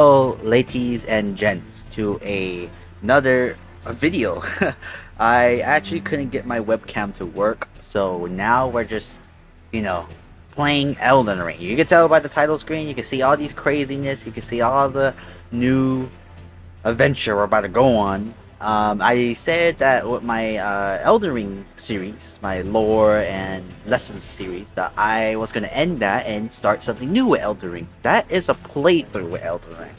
Hello, ladies and gents, to another video. I actually couldn't get my webcam to work, so now we're just, you know, playing Elden Ring. You can tell by the title screen, you can see all these craziness, you can see all the new adventure we're about to go on. I said that with my Elden Ring series, my lore and lessons series, that I was going to end that and start something new with Elden Ring. That is a playthrough with Elden Ring.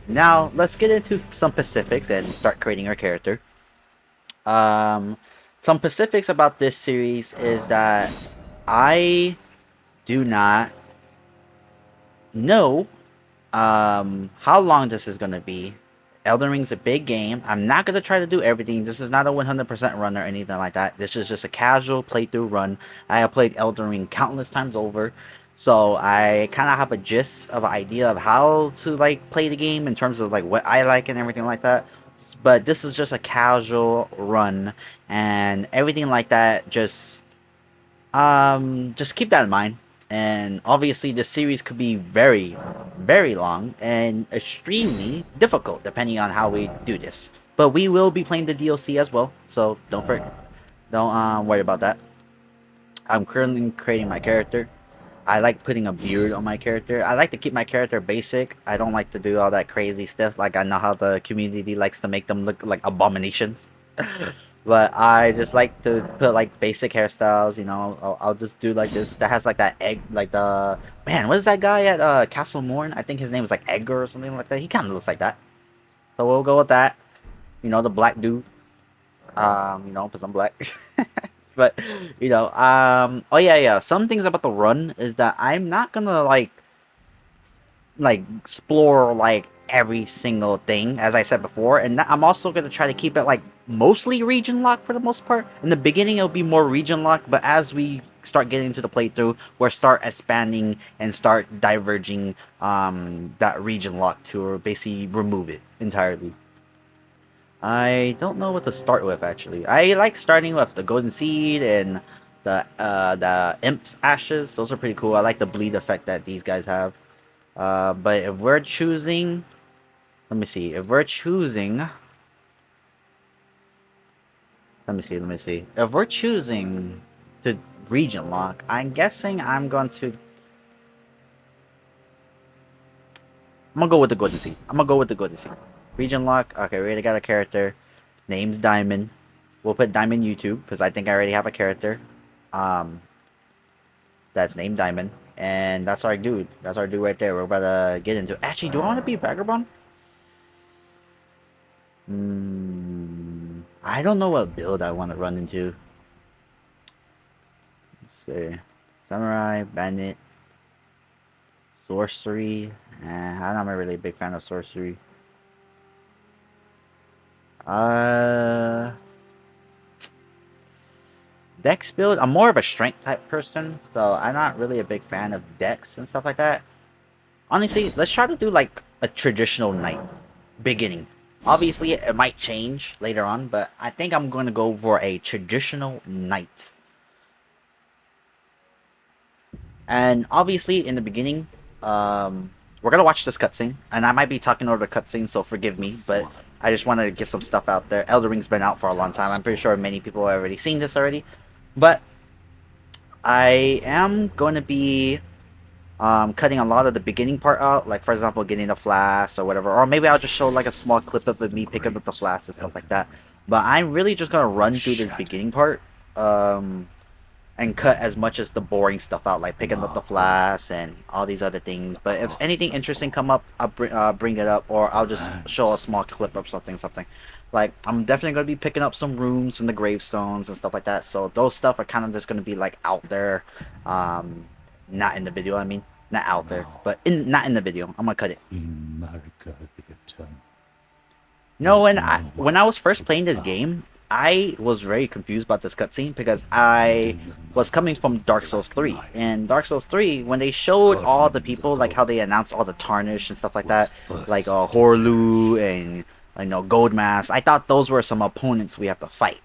Now, let's get into some specifics and start creating our character. Um, some specifics about this series is that I do not know how long this is going to be. Elden Ring's a big game. I'm not going to try to do everything. This is not a 100% run or anything like that. This is just a casual playthrough run. I have played Elden Ring countless times over. So I kind of have a gist of an idea of how to like play the game in terms of like what I like and everything like that. But this is just a casual run and everything like that. Just keep that in mind. And obviously, the series could be very, very long and extremely difficult depending on how we do this. But we will be playing the DLC as well, so don't worry about that. I'm currently creating my character. I like putting a beard on my character. I like to keep my character basic. I don't like to do all that crazy stuff. Like I know how the community likes to make them look like abominations. But I just like to put like basic hairstyles, I'll just do like this that has like that egg, like the man. What is that guy at Castle Morn? I think his name was like Edgar or something like that. He kind of looks like that, so we'll go with that. The black dude. Because I'm black. But oh yeah, yeah. Some things about the run is that I'm not gonna like explore like every single thing as I said before, and I'm also going to try to keep it like mostly region locked for the most part. In the beginning it'll be more region locked, but as we start getting into the playthrough we'll start expanding and start diverging that region lock to basically remove it entirely. I don't know what to start with actually. I like starting with the golden seed and the imp's ashes. Those are pretty cool. I like the bleed effect that these guys have. But if we're choosing, let me see. If we're choosing, let me see. If we're choosing to region lock, I'm guessing I'm gonna go with the golden seed. I'm gonna go with the golden seed. Region lock. Okay, we already got a character. Name's Diamond. We'll put Diamond YouTube because I think I already have a character. Um, that's named Diamond, and that's our dude. That's our dude right there. We're about to get into. Actually, do I want to be Vagabond? I don't know what build I want to run into. Let's see. Samurai, Bandit, Sorcery. I'm not really a big fan of Sorcery. Uh, Dex build. I'm more of a strength type person, so I'm not really a big fan of Dex and stuff like that. Honestly, let's try to do like a traditional knight beginning. Obviously, it might change later on, but I think I'm going to go for a traditional knight. And obviously, in the beginning, we're gonna watch this cutscene, and I might be talking over the cutscene, so forgive me. But I just wanted to get some stuff out there. Elden Ring's been out for a long time. I'm pretty sure many people have already seen this already, but I am going to be cutting a lot of the beginning part out, like for example, getting the flask or whatever, or maybe I'll just show like a small clip of me picking up the flask and stuff like that. But I'm really just gonna run through this beginning part. And cut as much as the boring stuff out, like picking up the flask and all these other things. But if anything interesting come up, I'll bring it up, or I'll just show a small clip of something. Like I'm definitely gonna be picking up some rooms from the gravestones and stuff like that. So those stuff are kind of just gonna be like out there, um, not in the video. I mean, not out there, but not in the video. I'm gonna cut it. No, when I was first playing this game, I was very confused about this cutscene because I was coming from Dark Souls 3. And Dark Souls 3, when they showed all the people, like how they announced all the tarnish and stuff like that, like Horlu and Gold Mask, I thought those were some opponents we have to fight.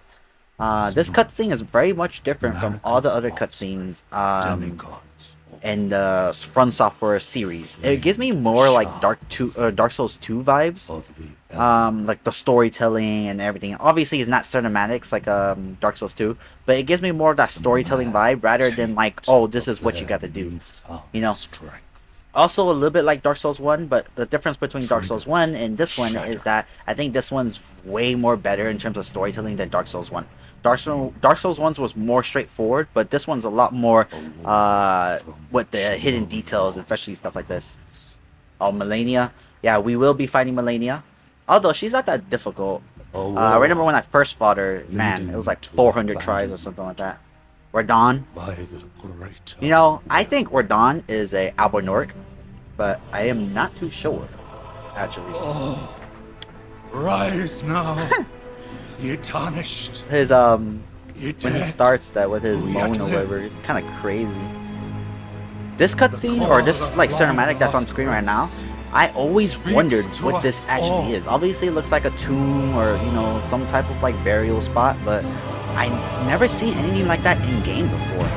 This Some cutscene is very much different from all the miracles other offered, cutscenes demigods in the From Software series. It gives me claimed the more like charm Dark Souls 2 vibes. of the Elden Like the storytelling and everything. Obviously, it's not cinematics like Dark Souls 2, but it gives me more of that the storytelling mad vibe rather than like, taint oh, this of is what you their got to do. newfound You know, strength, also a little bit like Dark Souls 1, but the difference between Dark Souls triggered 1 and the this one is shattering. that I think this one's way more better in terms of storytelling than Dark Souls 1. Dark Souls 1's was more straightforward, but this one's a lot more A war from with the which hidden no details, law especially stuff like this. comes. Oh, Melania. Yeah, we will be fighting Melania. Although she's not that difficult. A I remember war when I first fought her, man, it was leading like to 400 tries or abandonment something like that. Radon. by the greater You know, I will. think Radon is a Albernoric, but I am not too sure, actually. Oh, rise now, ye tarnished, His ye when he dead, starts that with his who yet moan or whatever, live. it's kind of crazy. This The cutscene or call this of like long cinematic that's on lost screen right now, grace I always speaks wondered to what this us actually all. is. Obviously, it looks like a tomb or some type of like burial spot, but I never seen anything like that in game before.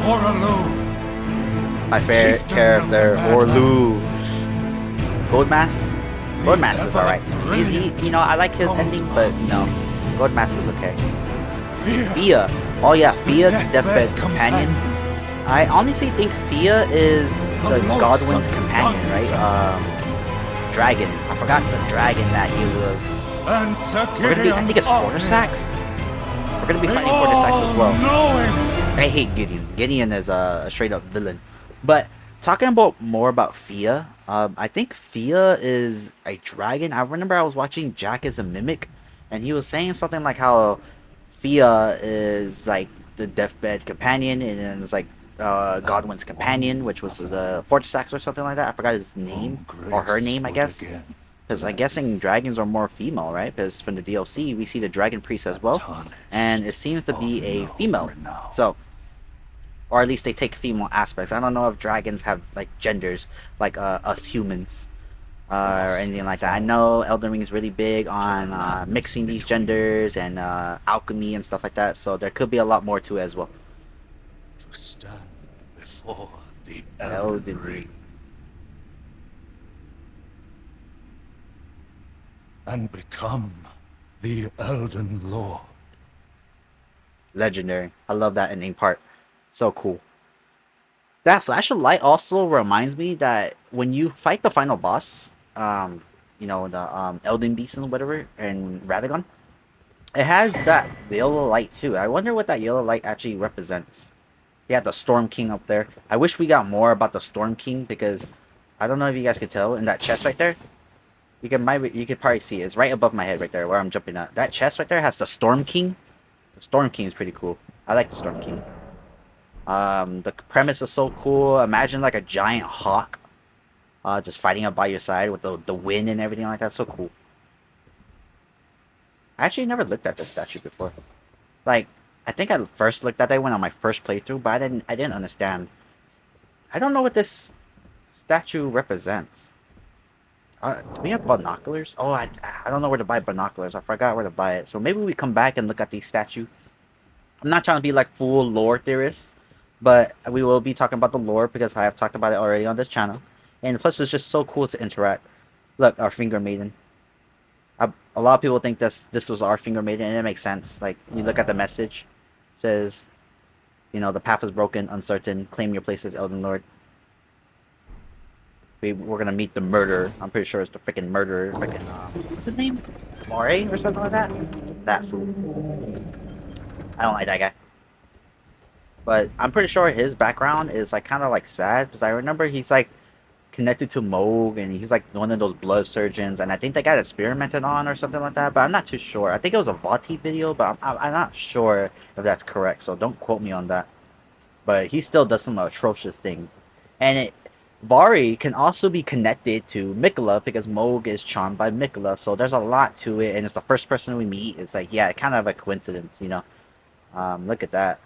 Horaloo, My fair chieftain of the character Orlu, Badlands, Goldmass. the Goldmass is ever alright to me. brilliant I like his gold ending, but mask. Goldmass is okay. Fear, Fia. Oh yeah, the Fia, the deathbed deathbed companion. companion, I honestly think Fia is a the Godwin's loathsome companion, dung right? eater, Dragon. I forgot the dragon that he was. and Sir We're gonna be. I Gideon think it's Ofnir. Fortisax. We're gonna be They fighting Fortisax as all well. know him. I hate Gideon. Gideon is a straight up villain. But talking about more about Fia, I think Fia is a dragon. I remember I was watching Jack as a mimic, and he was saying something like how Fia is like the deathbed companion, and then it's like And Godwin's companion, one which was of the them, Fortisax or something like that. I forgot his name whom or her grace name, I would guess. again Because I'm guessing bless, dragons are more female, right? Because from the DLC, we see the dragon priest the as well, and tarnished it seems to of be a no female. renown. So, or at least they take female aspects. I don't know if dragons have like genders like us humans or Across the anything like that. I fallen know Elden Ring is really big to the on lands mixing these between, genders and alchemy and stuff like that. So there could be a lot more to it as well. to stand before the Elden Elden Ring Ring, and become the Elden Lord. legendary. I love that ending part. So cool. That flash of light also reminds me that when you fight the final boss, the Elden Beast and whatever, and Radagon, it has that yellow light too. I wonder what that yellow light actually represents. You have the Storm King up there. I wish we got more about the Storm King because I don't know if you guys could tell in that chest right there. You could probably see it. It's right above my head right there where I'm jumping at. That chest right there has the Storm King. The Storm King is pretty cool. I like the Storm King. The premise is so cool. Imagine like a giant hawk, just fighting up by your side with the wind and everything like that. So cool. I actually never looked at this statue before. Like, I think I first looked at it when on my first playthrough, but I didn't understand. I don't know what this statue represents. Do we have binoculars? Oh, I don't know where to buy binoculars. I forgot where to buy it. So maybe we come back and look at these statues. I'm not trying to be like full lore theorist, but we will be talking about the lore because I have talked about it already on this channel. And plus, it's just so cool to interact. Look, our finger maiden. A lot of people think this was our finger maiden, and it makes sense. Like you look at the message, it says, the path is broken, uncertain. Claim your place as Elden Lord. We're gonna meet the murderer. I'm pretty sure it's the freaking murderer. Freaking what's his name? Moray or something like that. That fool. I don't like that guy. But I'm pretty sure his background is like kind of like sad because I remember he's like connected to Moog and he's like one of those blood surgeons and I think they got experimented on or something like that. But I'm not too sure. I think it was a Vati video, but I'm not sure if that's correct. So don't quote me on that. But he still does some atrocious things. And Vari can also be connected to Mikola because Moog is charmed by Mikola. So there's a lot to it, and it's the first person we meet. It's like, yeah, kind of a coincidence. Look at that.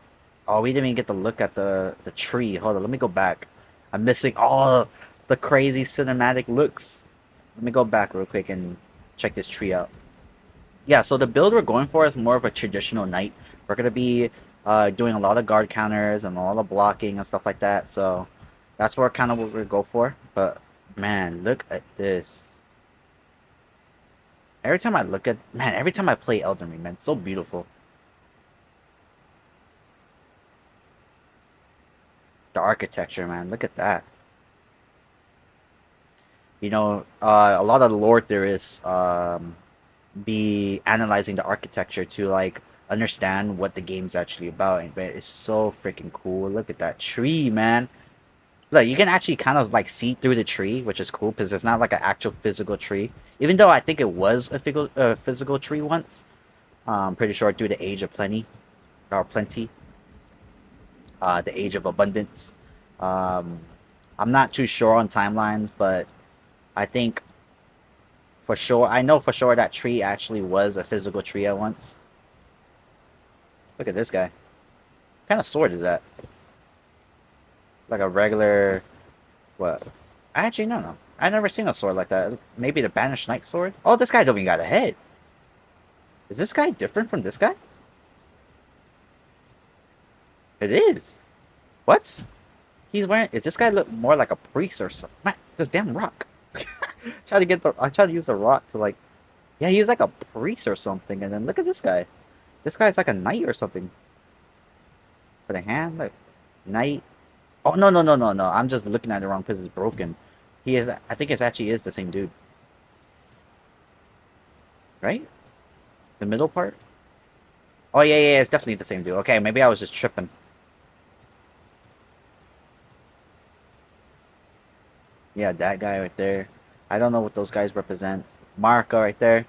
Oh, we didn't even get to look at the tree. Hold on, let me go back. I'm missing all the crazy cinematic looks. Let me go back real quick and check this tree out. Yeah, so the build we're going for is more of a traditional knight. We're gonna be doing a lot of guard counters and a lot of blocking and stuff like that. So that's where kind of what we're gonna go for. But man, look at this. Every time I look at man, every time I play Elden Ring, man, it's so beautiful. The architecture, man, look at that. A lot of the lore theorists be analyzing the architecture to like understand what the game's actually about, and but it's so freaking cool. Look at that tree, man. Look, you can actually kind of like see through the tree, which is cool because it's not like an actual physical tree. Even though I think it was a physical tree once. I'm pretty sure through the age of plenty, the age of abundance. Um, I'm not too sure on timelines, but I think for sure, I know for sure that tree actually was a physical tree at once. Look at this guy. What kind of sword is that? Like a regular, what? Actually, no. I've never seen a sword like that. Maybe the Banished Knight sword? Oh, this guy don't even got a head. Is this guy different from this guy? It is. What? He's wearing. Is this guy look more like a priest or something? Man, this damn rock. I try to use the rock to like. Yeah, he's like a priest or something. And then look at this guy. This guy's like a knight or something. For the hand, like knight. Oh no! I'm just looking at it wrong because it's broken. He is. I think it actually is the same dude, right? The middle part. Oh yeah. It's definitely the same dude. Okay, maybe I was just tripping. Yeah, that guy right there. I don't know what those guys represent. Marika right there.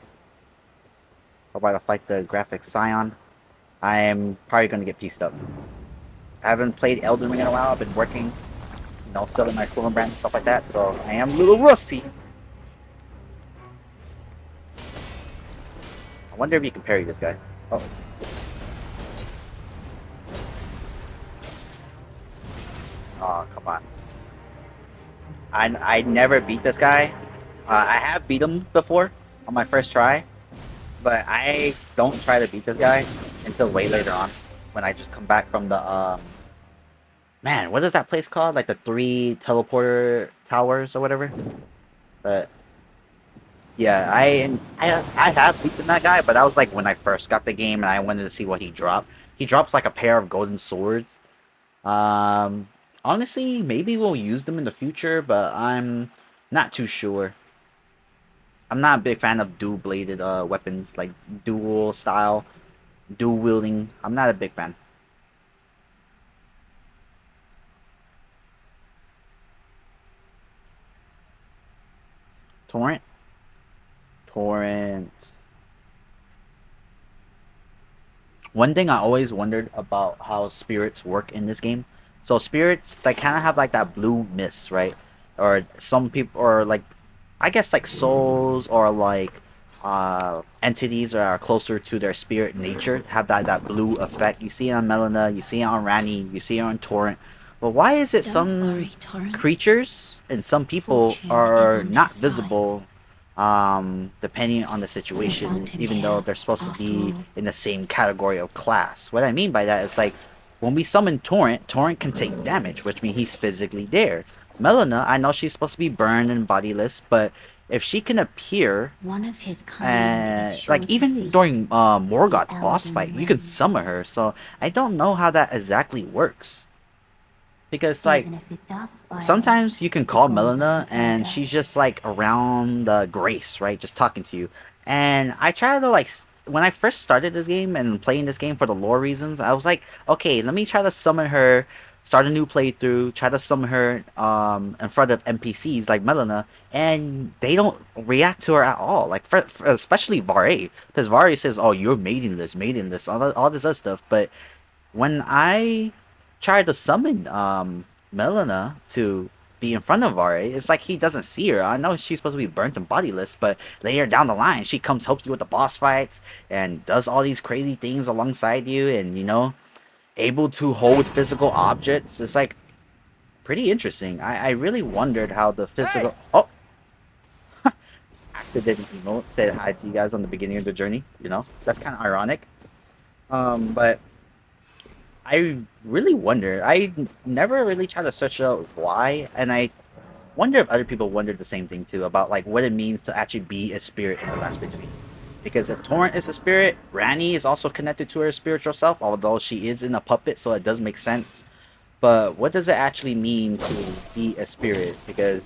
About to fight the graphic Scion. I am probably gonna get pieced up. I haven't played Elden Ring in a while. I've been working, selling my clothing brand and stuff like that. So I am a little rusty. I wonder if you can parry this guy. Oh, oh, come on. I never beat this guy. I have beat him before on my first try, but I don't try to beat this guy until way later on when I just come back from the man, what is that place called? Like the three teleporter towers or whatever. But yeah, I have beaten that guy, but that was like when I first got the game and I wanted to see what he dropped. He drops like a pair of golden swords. Um, Honestly, maybe we'll use them in the future, but I'm not too sure. I'm not a big fan of dual bladed weapons, like dual style, dual wielding. I'm not a big fan. Torrent, torrent. One thing I always wondered about how spirits work in this game. So spirits, they kind of have like that blue mist, right? Or some people, or like, I guess like souls or like entities that are closer to their spirit nature have that blue effect. You see it on Melina, you see it on Rani, you see it on Torrent. But why is it Don't some worry, Torrent. creatures and some people Fortune is are on his not side. visible depending on the I found situation, him even though here, they're supposed to after be all. in the same category of class? What I mean by that is like when we summon Torrent, Torrent can take damage, which means he's physically there. Melina, I know she's supposed to be burned and bodiless, but if she can appear, One of his kind is like sure to even see during the Morgoth's boss fight, Elden you can Ring. summon her. So I don't know how that exactly works because like Even if it does violate sometimes you can the call code of the Melina and Order. she's just like around the Grace, right? Just talking to you. And I try to like when I first started this game and playing this game for the lore reasons, I was like, okay, let me try to summon her, start a new playthrough, try to summon her in front of NPCs like Melina, and they don't react to her at all. Like especially Vare, because Vare says, "Oh, you're mating this, all this other stuff," but when I tried to summon Melina to be in front of Vare, it's like he doesn't see her. I know she's supposed to be burnt and bodiless, but later down the line, she comes helps you with the boss fights and does all these crazy things alongside you, and able to hold physical objects. It's like pretty interesting. I really wondered how the Hey! physical. Oh, accident emote said hi to you guys on the beginning of the journey. You know, that's kind of ironic. But I really wonder. Never really tried to search out why, and I wonder if other people wonder the same thing too about like what it means to actually be a spirit in the last between. Because if Torrent is a spirit, Rani is also connected to her spiritual self, although she is in a puppet, so it does make sense. But what does it actually mean to be a spirit? Because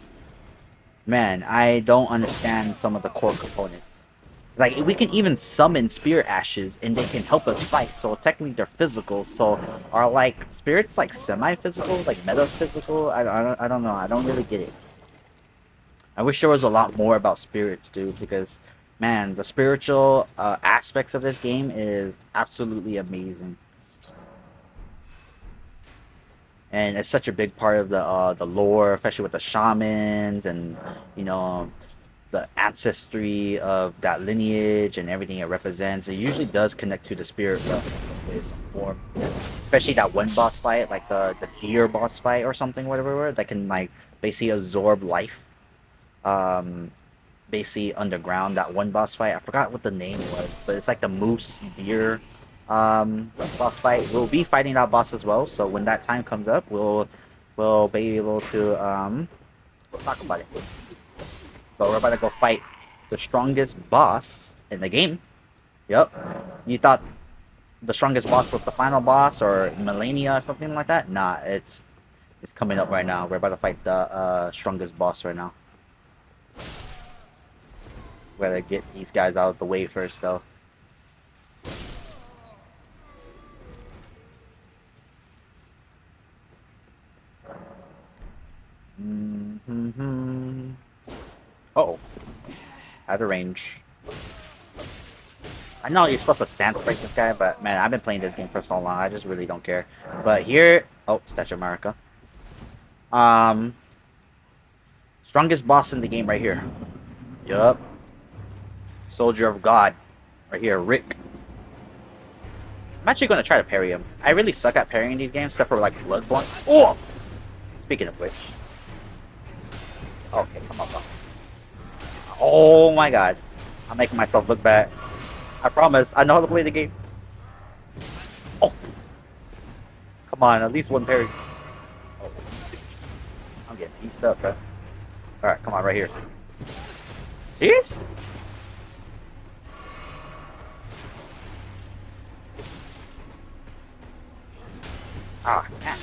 man, I don't understand some of the core components. Like we can even summon spirit ashes and they can help us fight. So technically they're physical. So are like spirits like semi-physical, like metaphysical? I don't know. I don't really get it. I wish there was a lot more about spirits, dude, because man, the spiritual aspects of this game is absolutely amazing, and it's such a big part of the lore, especially with the shamans and you know the ancestry of that lineage and everything it represents. It usually does connect to the spirit realm in some form, especially that one boss fight, like the deer boss fight or something, whatever, that can like basically absorb life. Um, basically underground. That one boss fight, I forgot what the name was, but it's like the moose deer boss fight. We'll be fighting that boss as well. So when that time comes up, we'll be able to we'll talk about it. But we're about to go fight the strongest boss in the game. Yep. You thought the strongest boss was the final boss or Millennia or something like that? Nah, it's coming up right now. We're about to fight the strongest boss right now. We gotta get these guys out of the way first, though. Mm-hmm. Oh, out of range. I know you're supposed to stance break this guy, but man, I've been playing this game for so long, I just really don't care. But here, oh, Statue of America. Um, strongest boss in the game right here. Yup, Soldier of God, right here, Rick. I'm actually gonna try to parry him. I really suck at parrying these games, except for like Bloodborne. Oh, speaking of which, okay, come on, bro. Oh my God, I'm making myself look bad. I promise, I know how to play the game. Oh, come on, at least one parry. Oh, I'm getting pieced up, bro. Alright, come on, right here. Serious? Ah, man.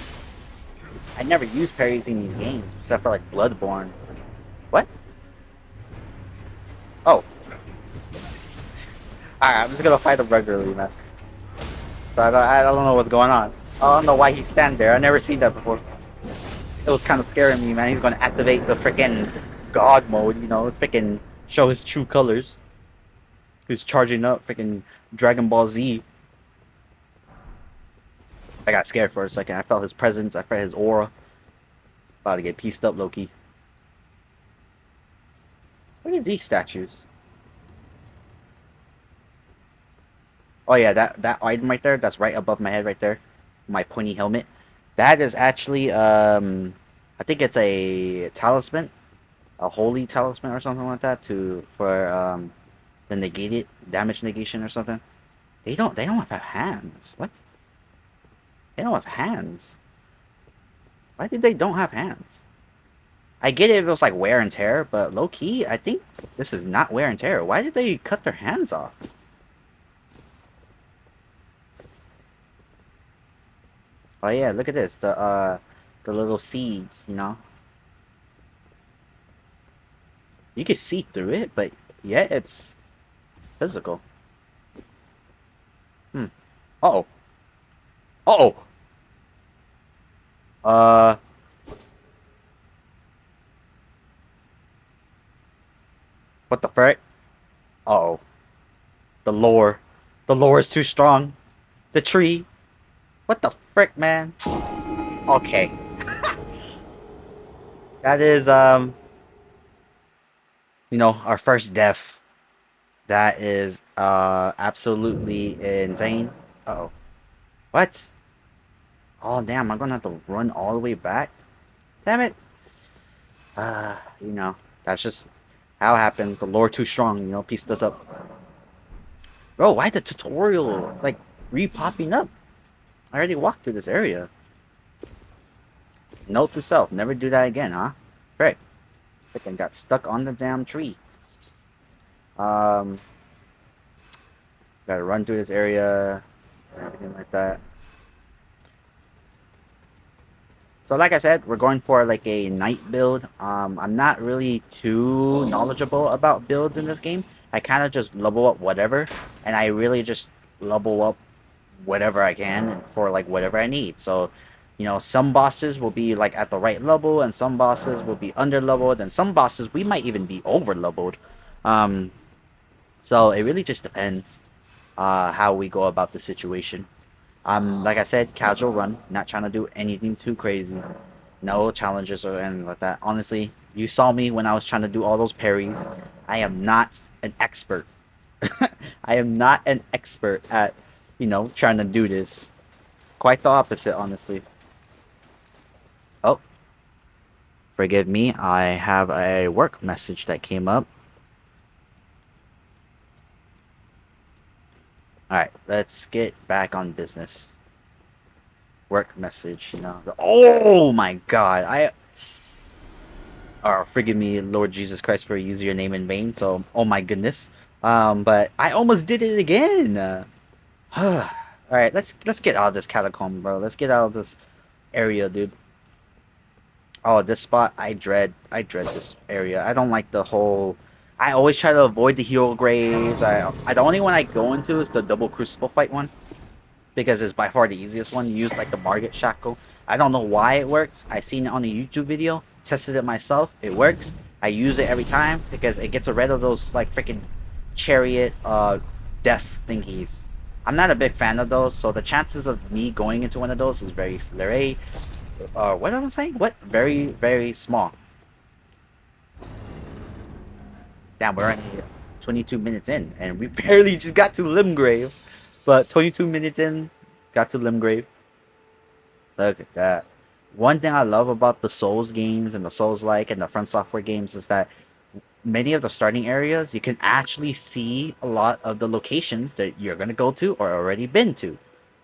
I never use parries in these games, except for like Bloodborne. What? Oh. Alright, I'm just gonna fight him regularly, man. So I don't know what's going on. I don't know why he's standing there. I never seen that before. It was kind of scaring me, man. He's gonna activate the freaking God mode, you know, freaking show his true colors. He's charging up freaking Dragon Ball Z. I got scared for a second. I felt his presence. I felt his aura. About to get pieced up, Loki. What are these statues? Oh yeah, that item right there. That's right above my head, right there. My pointy helmet. That is actually I think it's a talisman, a holy talisman or something like that to for the negated damage negation or something. They don't have hands. What? They don't have hands. Why did they don't have hands? I get it if it was like wear and tear, but low key, I think this is not wear and tear. Why did they cut their hands off? Oh yeah, look at this. The little seeds, you know. You can see through it, but yet it's physical. Hmm. Uh-oh. Uh-oh. Uh what the frick? Uh-oh. The lore. The lore is too strong. The tree. What the frick, man? Okay. That is our first death. That is absolutely insane. Uh-oh. What? Oh damn, I'm gonna have to run all the way back? Damn it. That's just How happened? The lore too strong, you know, pieced us up. Bro, why the tutorial like re-popping up? I already walked through this area. Note to self, never do that again, huh? Right. Freaking got stuck on the damn tree. Um, gotta run through this area, everything like that. So like I said, we're going for like a night build. I'm not really too knowledgeable about builds in this game. I kind of just level up whatever, and I really just level up whatever I can for like whatever I need. So, you know, some bosses will be like at the right level, and some bosses will be under leveled, and some bosses we might even be over leveled. Um, so it really just depends how we go about the situation. Like I said, casual run, not trying to do anything too crazy. No challenges or anything like that. Honestly, you saw me when I was trying to do all those parries. I am not an expert. I am not an expert at, you know, trying to do this. Quite the opposite, honestly. Oh, forgive me. I have a work message that came up. Alright, let's get back on business. Work message, you know. Oh my god. Forgive me, Lord Jesus Christ, for using your name in vain. So, oh my goodness. But I almost did it again. All right, let's get out of this catacomb, bro. Let's get out of this area, dude. Oh, this spot, I dread this area. I don't like the whole. I always try to avoid the hero graves. The only one I go into is the double crucible fight one, because it's by far the easiest one. You use like the Margit shackle. I don't know why it works. I seen it on a YouTube video, tested it myself. It works. I use it every time because it gets rid of those like freaking chariot death thingies. I'm not a big fan of those, so the chances of me going into one of those is very what am I saying? What? Very small. Damn, we're only 22 minutes in, and we barely just got to Limgrave. But 22 minutes in, got to Limgrave. Look at that. One thing I love about the Souls games and the Souls-like and the Front Software games is that many of the starting areas, you can actually see a lot of the locations that you're going to go to or already been to.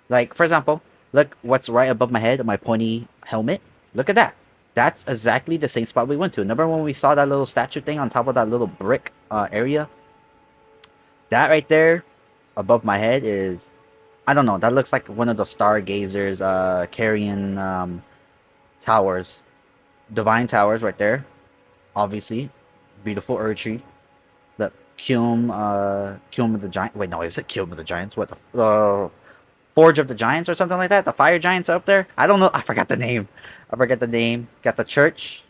Like, for example, look what's right above my head, my pointy helmet. Look at that. That's exactly the same spot we went to. Remember when we saw that little statue thing on top of that little brick area? That right there above my head is, I don't know, that looks like one of the stargazers carrying towers. Divine towers right there. Obviously. Beautiful Erdtree. The Kiln of the Giant. Wait, no, is it Kiln of the Giants? What the Forge of the Giants or something like that? The Fire Giants up there? I don't know. I forgot the name. I forget the name. Got the church.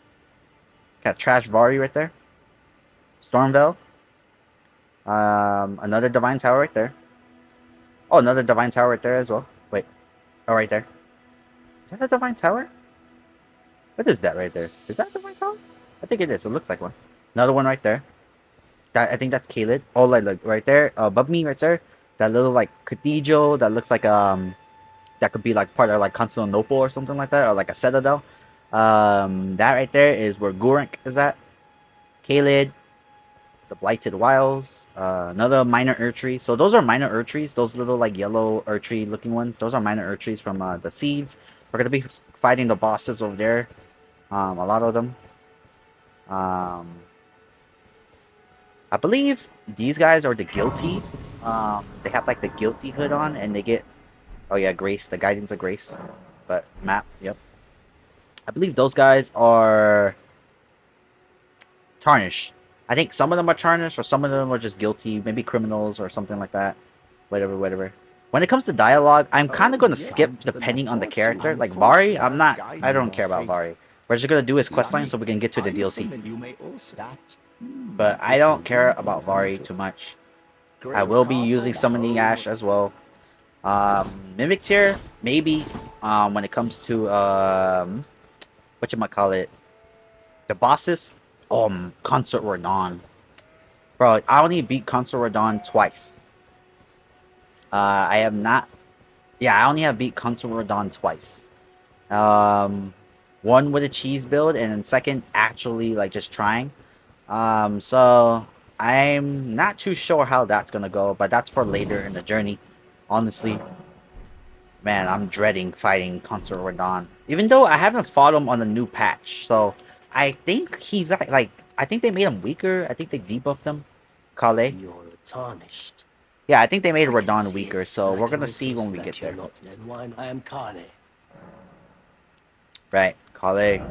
Got Trash Vari right there. Stormvale. Another Divine Tower right there. Oh, another Divine Tower right there as well. Wait. Oh, right there. Is that a Divine Tower? What is that right there? Is that a Divine Tower? I think it is. It looks like one. Another one right there. I think that's Caled. Oh, like right there, above me, right there. That little like cathedral that looks like that could be like part of like Constantinople or something like that, or like a citadel. That right there is where Gurink is at. Caled, the Blighted Wilds, another minor Erdtree. So those are minor Erdtrees. Those little like yellow Erdtree looking ones. Those are minor Erdtrees from the seeds. We're gonna be fighting the bosses over there. A lot of them. Um, I believe these guys are the guilty. They have like the guilty hood on, and they get, oh yeah, Grace, the guidance of Grace. But map, yep. I believe those guys are tarnished. I think some of them are tarnished, or some of them are just guilty, maybe criminals or something like that. Whatever, whatever. When it comes to dialogue, I'm kind of going to skip depending on the character. Like Vari, I don't care about Vari. We're just going to do his questline so we can get to the DLC. But I don't care about Vari too much. I will be using Summoning Ash as well. Mimic tier, maybe. When it comes to whatchamacallit, the bosses. Consort Radon. Bro, I only beat Consort Radon twice. I have not. Yeah, I only have beat Consort Radon twice. One with a cheese build, and then second actually like just trying. So I'm not too sure how that's gonna go, but that's for later in the journey. Honestly, man, I'm dreading fighting Consort Radon. Even though I haven't fought him on the new patch, so I think he's like I think they made him weaker. I think they debuffed him. Kale. You're tarnished. Yeah, I think they made I can Radon see weaker, it, so and I we're can gonna also see when see we get that you're there. not dead wine. I am Kale. Right, Kale.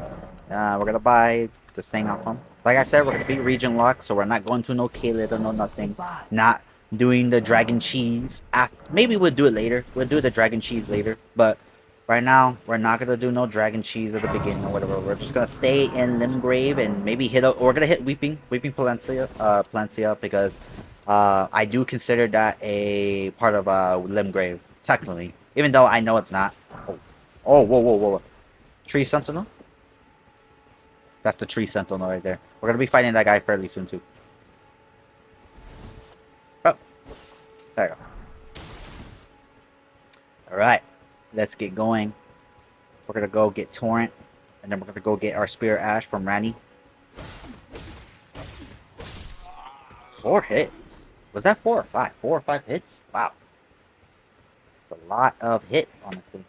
We're gonna buy this thing off him. Like I said, we're gonna be region locked, so we're not going to no Kaled or no nothing. Goodbye. Not doing the dragon cheese. After, maybe we'll do it later. We'll do the dragon cheese later. But right now, we're not gonna do no dragon cheese at the beginning or whatever. We're just gonna stay in Limgrave and maybe hit. We're gonna hit Weeping Palencia, because I do consider that a part of Limgrave technically, even though I know it's not. Oh, oh, whoa, whoa, whoa, whoa. Tree Sentinel. That's the tree sentinel right there. We're gonna be fighting that guy fairly soon too. Oh, there you go. All right, let's get going. We're gonna go get Torrent, and then we're gonna go get our Spirit Ash from Rani. 4 hits. Was that 4 or 5? 4 or 5 hits? Wow, it's a lot of hits, honestly.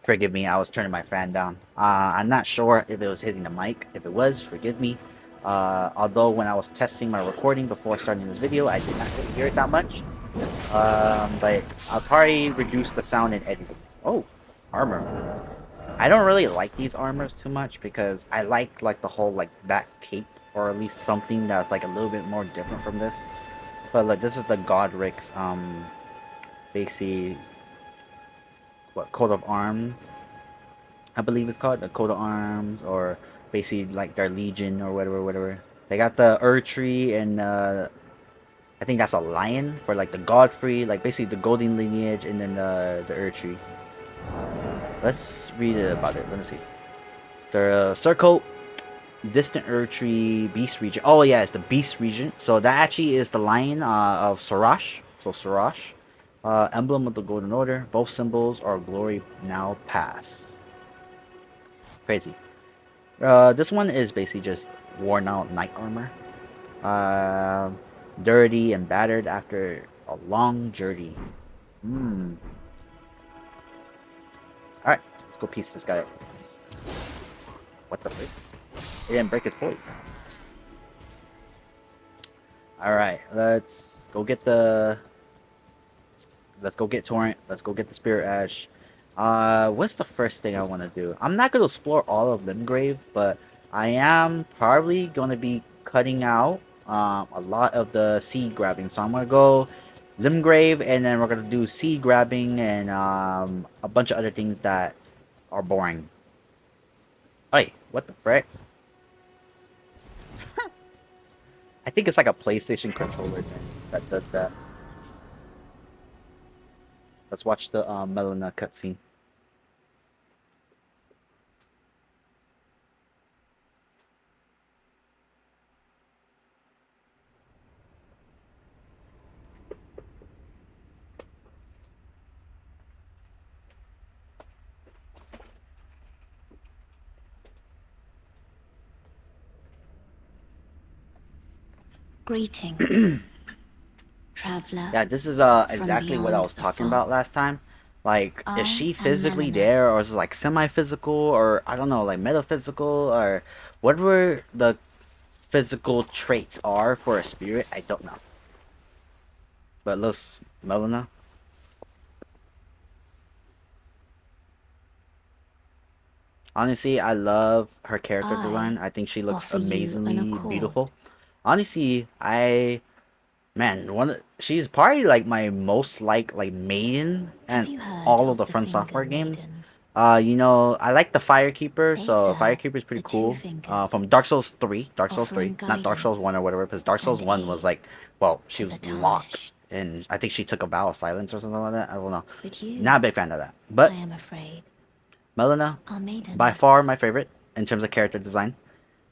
Forgive me, I was turning my fan down. I'm not sure if it was hitting the mic. If it was, forgive me. Although when I was testing my recording before starting this video, I did not really hear it that much. But I'll probably reduce the sound in editing. Oh, armor. I don't really like these armors too much because I like the whole like that cape, or at least something that's like a little bit more different from this. But look, this is the Godric's basically what coat of arms, I believe it's called the coat of arms, or basically like their legion or whatever, whatever. They got the tree, and I think that's a lion for like the Godfrey, like basically the golden lineage, and then the tree. Let's read it about it. Let me see. The Circle, Distant tree, Beast region. Oh yeah, it's the Beast region. So that actually is the lion of Sarash. So Sarash, emblem of the Golden Order. Both symbols are glory now pass. Crazy. This one is basically just worn out knight armor. Uh, Dirty and battered after a long journey. Hmm. Alright, let's go piece this guy up. What the frick? He didn't break his poise. Alright, let's go get the... Let's go get Torrent. Let's go get the Spirit Ash. What's the first thing I want to do? I'm not going to explore all of Limgrave, but I am probably going to be cutting out a lot of the seed grabbing. So I'm going to go Limgrave, and then we're going to do seed grabbing and a bunch of other things that are boring. Hey, what the frick? I think it's like a PlayStation controller thing that does that. Let's watch the Melina cutscene. Greetings, traveler. Yeah, this is From exactly what I beyond was the talking fog. about last time. Like, is I she am physically Melina. there, or is it like semi-physical, or I don't know, like metaphysical, or whatever the physical traits are for a spirit? I don't know. But let's Melina. Honestly, I love her character I design. I think she looks offer you an amazingly accord. beautiful. Honestly, man, she's probably like my most like main Have and you heard all of of the the From Finger Software games. Maidens? I like the Firekeeper, They so serve Firekeeper is the pretty two cool. fingers, From Dark Souls 3, Dark Souls 3, offering not Dark Souls guidance 1 or whatever, because Dark Souls and 1 was aid like, well, she to the was locked, tarnished. and I think she took a vow of silence or something like that. I don't know. But you, Not a big fan of that. I But am afraid, Melina, are by far maidens. my favorite in terms of character design.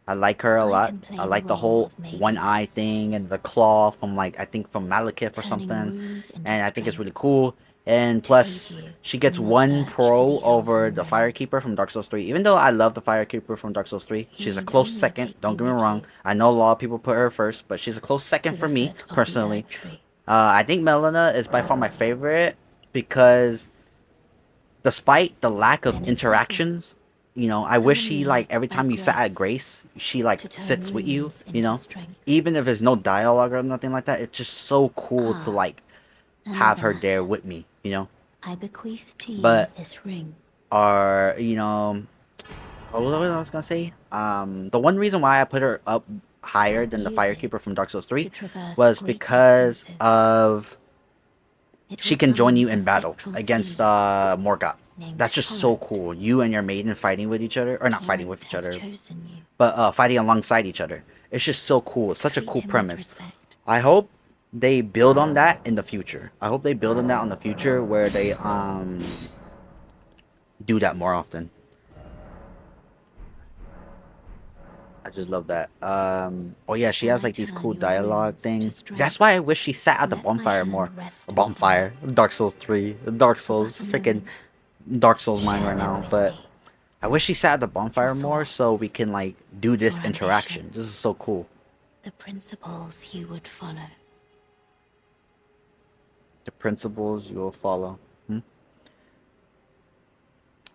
I like her a I lot. can play I the like the role whole of one maiden, eye thing and the claw from like I think from Malekith or turning something, runes into and I think it's really strength. cool. And To aid plus, you she gets in the one search for pro the over Elden the Ring. Firekeeper from Dark Souls 3. Even though I love the Firekeeper from Dark Souls 3, He she's a need close only second. take Don't you get me with wrong. you I know a lot of people put her first, but she's a close second to the for me, foot of the personally. Erd Tree. I think Melina is by far my favorite because despite the lack of Then it's settled. interactions, I wish Summon she me like every by time you sat at grace Grace, she like to turn sits with you, wounds into strength. even if there's no dialogue or nothing like that. It's just so cool to Ah, like have another her there matter. with me. I bequeath to you But this ring. our, what I was gonna say? The one reason why I put her up higher than the Use Firekeeper it from Dark Souls 3 to traverse was great because distances. of It will she can join summon you a in battle spectral against steed Morgoth. named That's just so Torrent. cool. You and your maiden fighting with each other, or not fighting with Torrent each has other, chosen you. but fighting alongside each other. It's just so cool. It's such a Treat cool him with premise. respect. I hope they build on that in the future. I hope they build on that in the future where they do that more often. I just love that. Oh yeah, she Shall has I like these turn cool your dialogue wounds to things. That's strength? why I wish she sat at the Let my bonfire more. hand rest upon you Bonfire, Dark Souls 3, Dark for Souls, but a freaking moment. Dark Souls mine Share right them now. with But me. I wish she sat at the Your bonfire more so we thoughts, can like do this your interaction. This is ambitions, so cool. the principles you would follow. The principles you will follow. Hmm?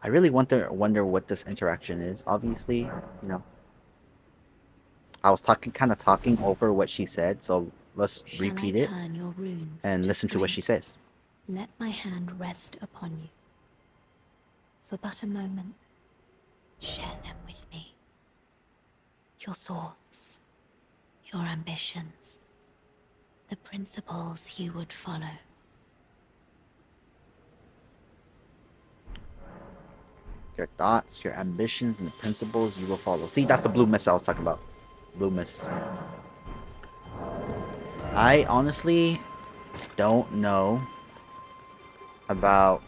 I really wonder what this interaction is. Obviously, you know, I was kind of talking over what she said, so let's Shall I repeat it turn your runes and to listen to what she strength? says. Let my hand rest upon you for but a moment. Share them with me. Your thoughts, your ambitions, the principles you would follow. Your thoughts, your ambitions, and the principles you will follow. See, that's the blue mist I was talking about. Blue mist. I honestly don't know about.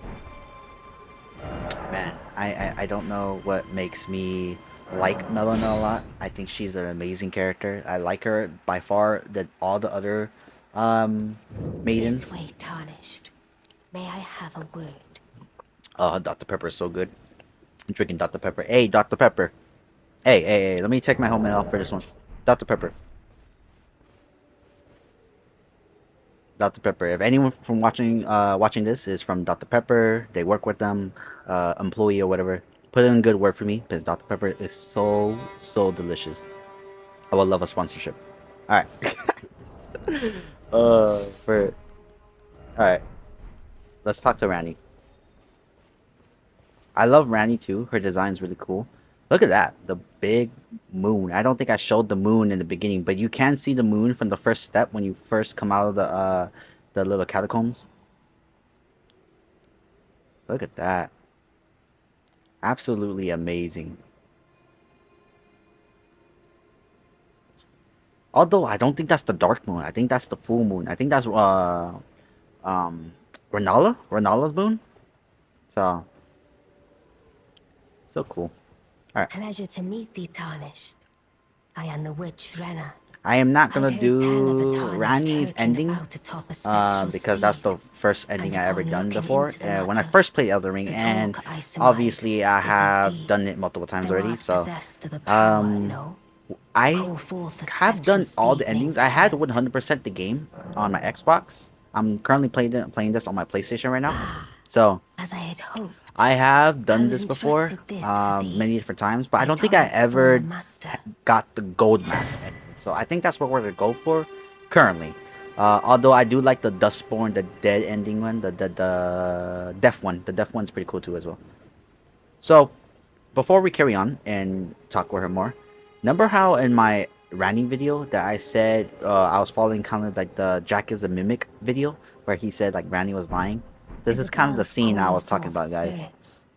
Man, I don't know what makes me like Melina a lot. I think she's an amazing character. I like her by far than all the other um, This maidens. way, tarnished. May I have a word? Dr. Pepper is so good. I'm drinking Dr. Pepper. Hey, Dr. Pepper. Hey, let me take my helmet off for this one. Dr. Pepper. Dr. Pepper. If anyone from watching this is from Dr. Pepper, they work with them, employee or whatever, put in a good word for me because Dr. Pepper is so delicious. I would love a sponsorship. All right. For all right, let's talk to Randy. I love Randy too. Her design's really cool. Look at that, the big moon. I don't think I showed the moon in the beginning, but you can see the moon from the first step when you first come out of the little catacombs. Look at that. Absolutely amazing. Although I don't think that's the dark moon. I think that's the full moon. I think that's um Renala's moon. So so cool. All right. Pleasure to meet thee, tarnished. I am the witch Renna. I am not I'd gonna heard tell of a do tarnished Rani's hurtling ending about atop a spectral because that's steed. the first ending And I ever upon done looking before. into the When I matter, first played Elden Ring, the and talk I surmise obviously I is of have thee. done it multiple times Thou already. art So possessed of the power, um, no? To I call forth a have spectral done all the steed named endings. I had Torrent. 100% the game on my Xbox. I'm currently playing this on my PlayStation right now. Ah, So as I had hoped. I have I done was this before entrusted this for thee, many different times, but I by don't think I Torrent's former ever master. got the gold mask ending. So I think that's what we're gonna go for currently. Although I do like the Dustborn, the dead ending one, the deaf one. The deaf one's pretty cool too as well. So before we carry on and talk with her more, remember how in my ranting video that I said I was following kind of like the Jack is a mimic video where he said like Randy was lying. This If is the kind of the bells scene I calling was talking forth about, guys. spirits,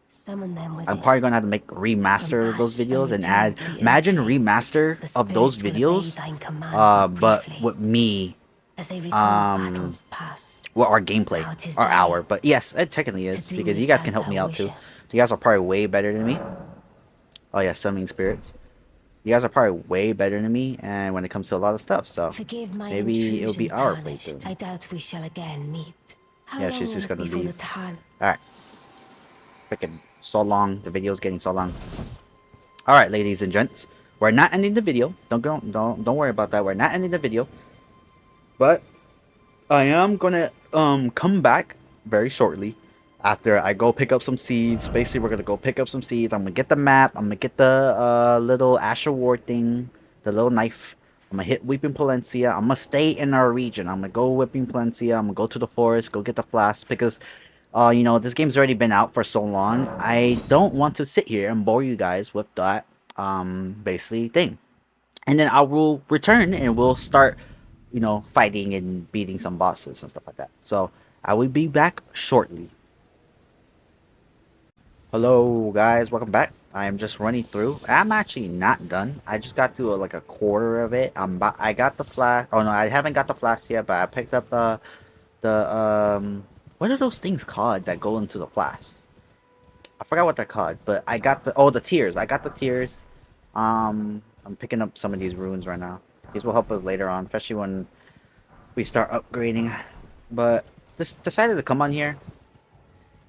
summon them I'm within. probably gonna have to make From remaster of those ash and videos and return add. to the Erd Imagine Tree, remaster the of those spirits will obey videos, thine command but but briefly, with me, as they recall um, battles past. well, our gameplay, Now it is or our. thine, But yes, it technically to is do because you with guys can as help thou me out too. wishest. You guys are probably way better than me. Oh yeah, summoning spirits. You guys are probably way better than me, and when it comes to a lot of stuff, so Forgive my maybe it'll be intrusion, our playthrough. tarnished. I doubt we shall again meet. How Yeah, long she's will just it gonna be for the leave. Tal? Alright. Freaking so long. The video's getting so long. Alright, ladies and gents. We're not ending the video. Don't worry about that. We're not ending the video. But I am gonna come back very shortly after I go pick up some seeds. Basically, we're gonna go pick up some seeds. I'm gonna get the map. I'm gonna get the little Asher Ward thing, the little knife. I'm gonna hit Weeping Palencia. I'm gonna stay in our region. I'm gonna go Weeping Palencia. I'm gonna go to the forest, go get the flask because you know, this game's already been out for so long. I don't want to sit here and bore you guys with that basically thing. And then I will return and we'll start, you know, fighting and beating some bosses and stuff like that. So I will be back shortly. Hello guys, welcome back. I am just running through. I'm actually not done. I just got through like a quarter of it. I got the flash. Oh no, I haven't got the flash yet, but I picked up the what are those things called that go into the flask? I forgot what they're called, but I got the tears. I got the tears. I'm picking up some of these runes right now. These will help us later on, especially when we start upgrading. But just decided to come on here.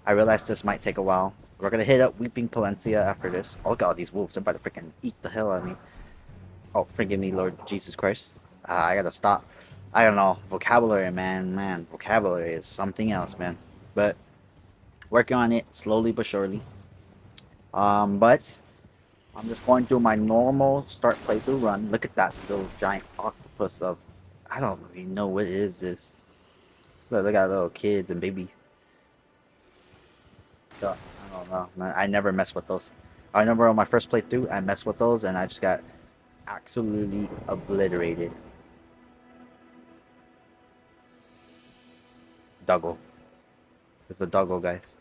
I realized this might take a while. We're gonna hit up Weeping Palencia after this. Oh, look at all these wolves. They're about to freaking eat the hell out of me. Oh, forgive me, Lord Jesus Christ. I gotta stop. I don't know. Vocabulary, man. Vocabulary is something else, man. But working on it slowly but surely. But I'm just going through my normal start playthrough run. Look at that little giant octopus of, I don't even know what it is this. Look at little kids and babies. I don't know, man. I never mess with those. I remember on my first playthrough, I messed with those and I just got absolutely obliterated. Doggo. It's a doggo, guys.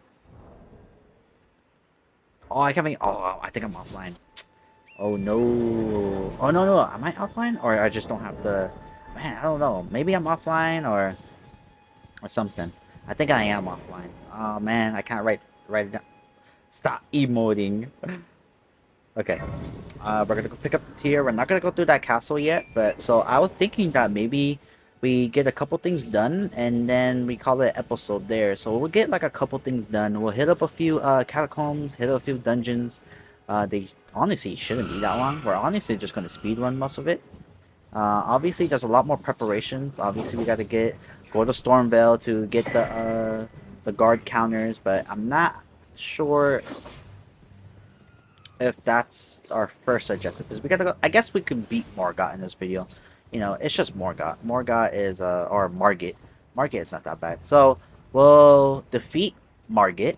Oh, I can't make. Oh, I think I'm offline. Oh no. Oh no. Am I offline or I just don't have the? Man, I don't know. Maybe I'm offline or something. I think I am offline. Oh man, I can't write it down. Stop emoting. Okay. We're gonna go pick up the tier. We're not gonna go through that castle yet, but so I was thinking that maybe we get a couple things done and then we call it episode there. So we'll get like a couple things done. We'll hit up a few catacombs, hit up a few dungeons. They honestly shouldn't be that long. We're honestly just gonna speed run most of it. Obviously, there's a lot more preparations. Obviously, we got to go to Stormvale to get the guard counters, but I'm not sure if that's our first objective. Because we gotta go. I guess we could beat Morgott in this video. You know, it's just Morgott. Morgott is or Margit. Margit is not that bad. So we'll defeat Margit.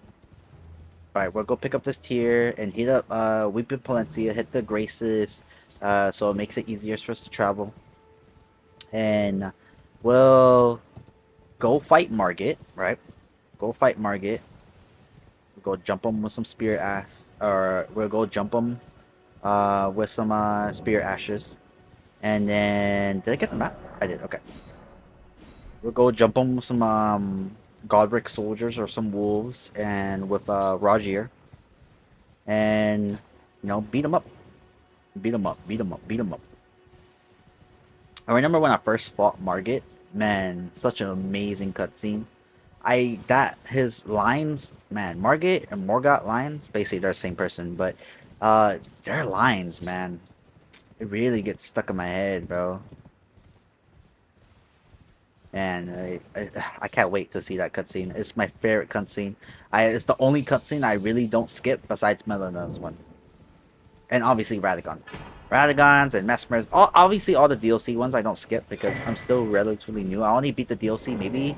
Alright, we'll go pick up this tier and hit up Weeping Palencia, hit the Graces, so it makes it easier for us to travel. And we'll go fight Margit, right? Go fight Margit. We'll go jump him with some spear ass, or we'll go jump him with some spear ashes. And then, did I get the map? I did, okay. We'll go jump him with some Godric soldiers or some wolves, and with Rogier. And, you know, beat him up. Beat him up, beat him up, beat him up. I remember when I first fought Margit, man, such an amazing cutscene. His lines, man, Margit and Morgott lines, basically they're the same person, but their lines, man, it really gets stuck in my head, bro. And I can't wait to see that cutscene. It's my favorite cutscene. It's the only cutscene I really don't skip besides Melena's one. And obviously Radagons. Radagons and Mesmers. Obviously all the DLC ones I don't skip because I'm still relatively new. I only beat the DLC maybe.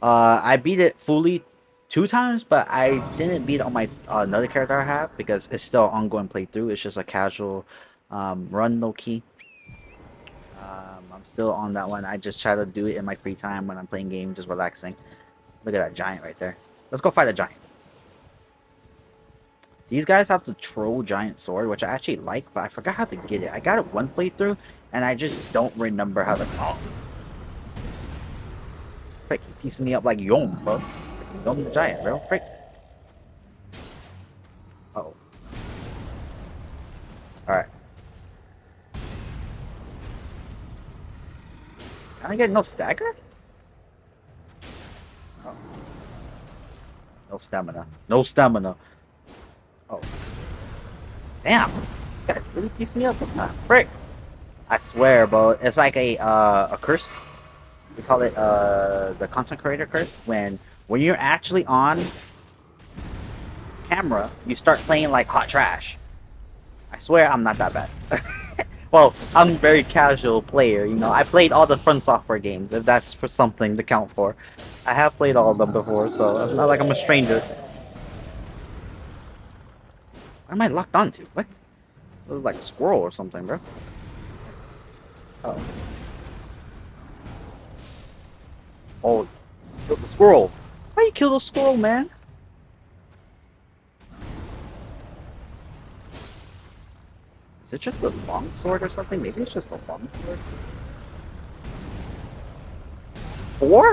I beat it fully 2 times, but I didn't beat it on my another character I have because it's still an ongoing playthrough. It's just a casual run low key. I'm still on that one. I just try to do it in my free time when I'm playing games, just relaxing. Look at that giant right there. Let's go fight a giant. These guys have the troll giant sword, which I actually like, but I forgot how to get it. I got it one playthrough, and I just don't remember how to. Oh, frick! He pieced me up like Yom, bro. Yom the giant, bro. Frick. Uh oh. All right. Can I get no stagger? Oh. No stamina. No stamina. Oh. Damn. This guy really pieced me up this time. Frick. I swear, bro. It's like a curse. We call it the content creator curse. When you're actually on camera, you start playing like hot trash. I swear I'm not that bad. Well, I'm a very casual player, you know. I played all the Front Software games, if that's for something to count for. I have played all of them before, so it's not like I'm a stranger. What am I locked onto? What? It was like a squirrel or something, bro. Oh. Oh, you killed the squirrel. Why you kill the squirrel, man? Is it just a long sword or something? Maybe it's just a long sword. 4?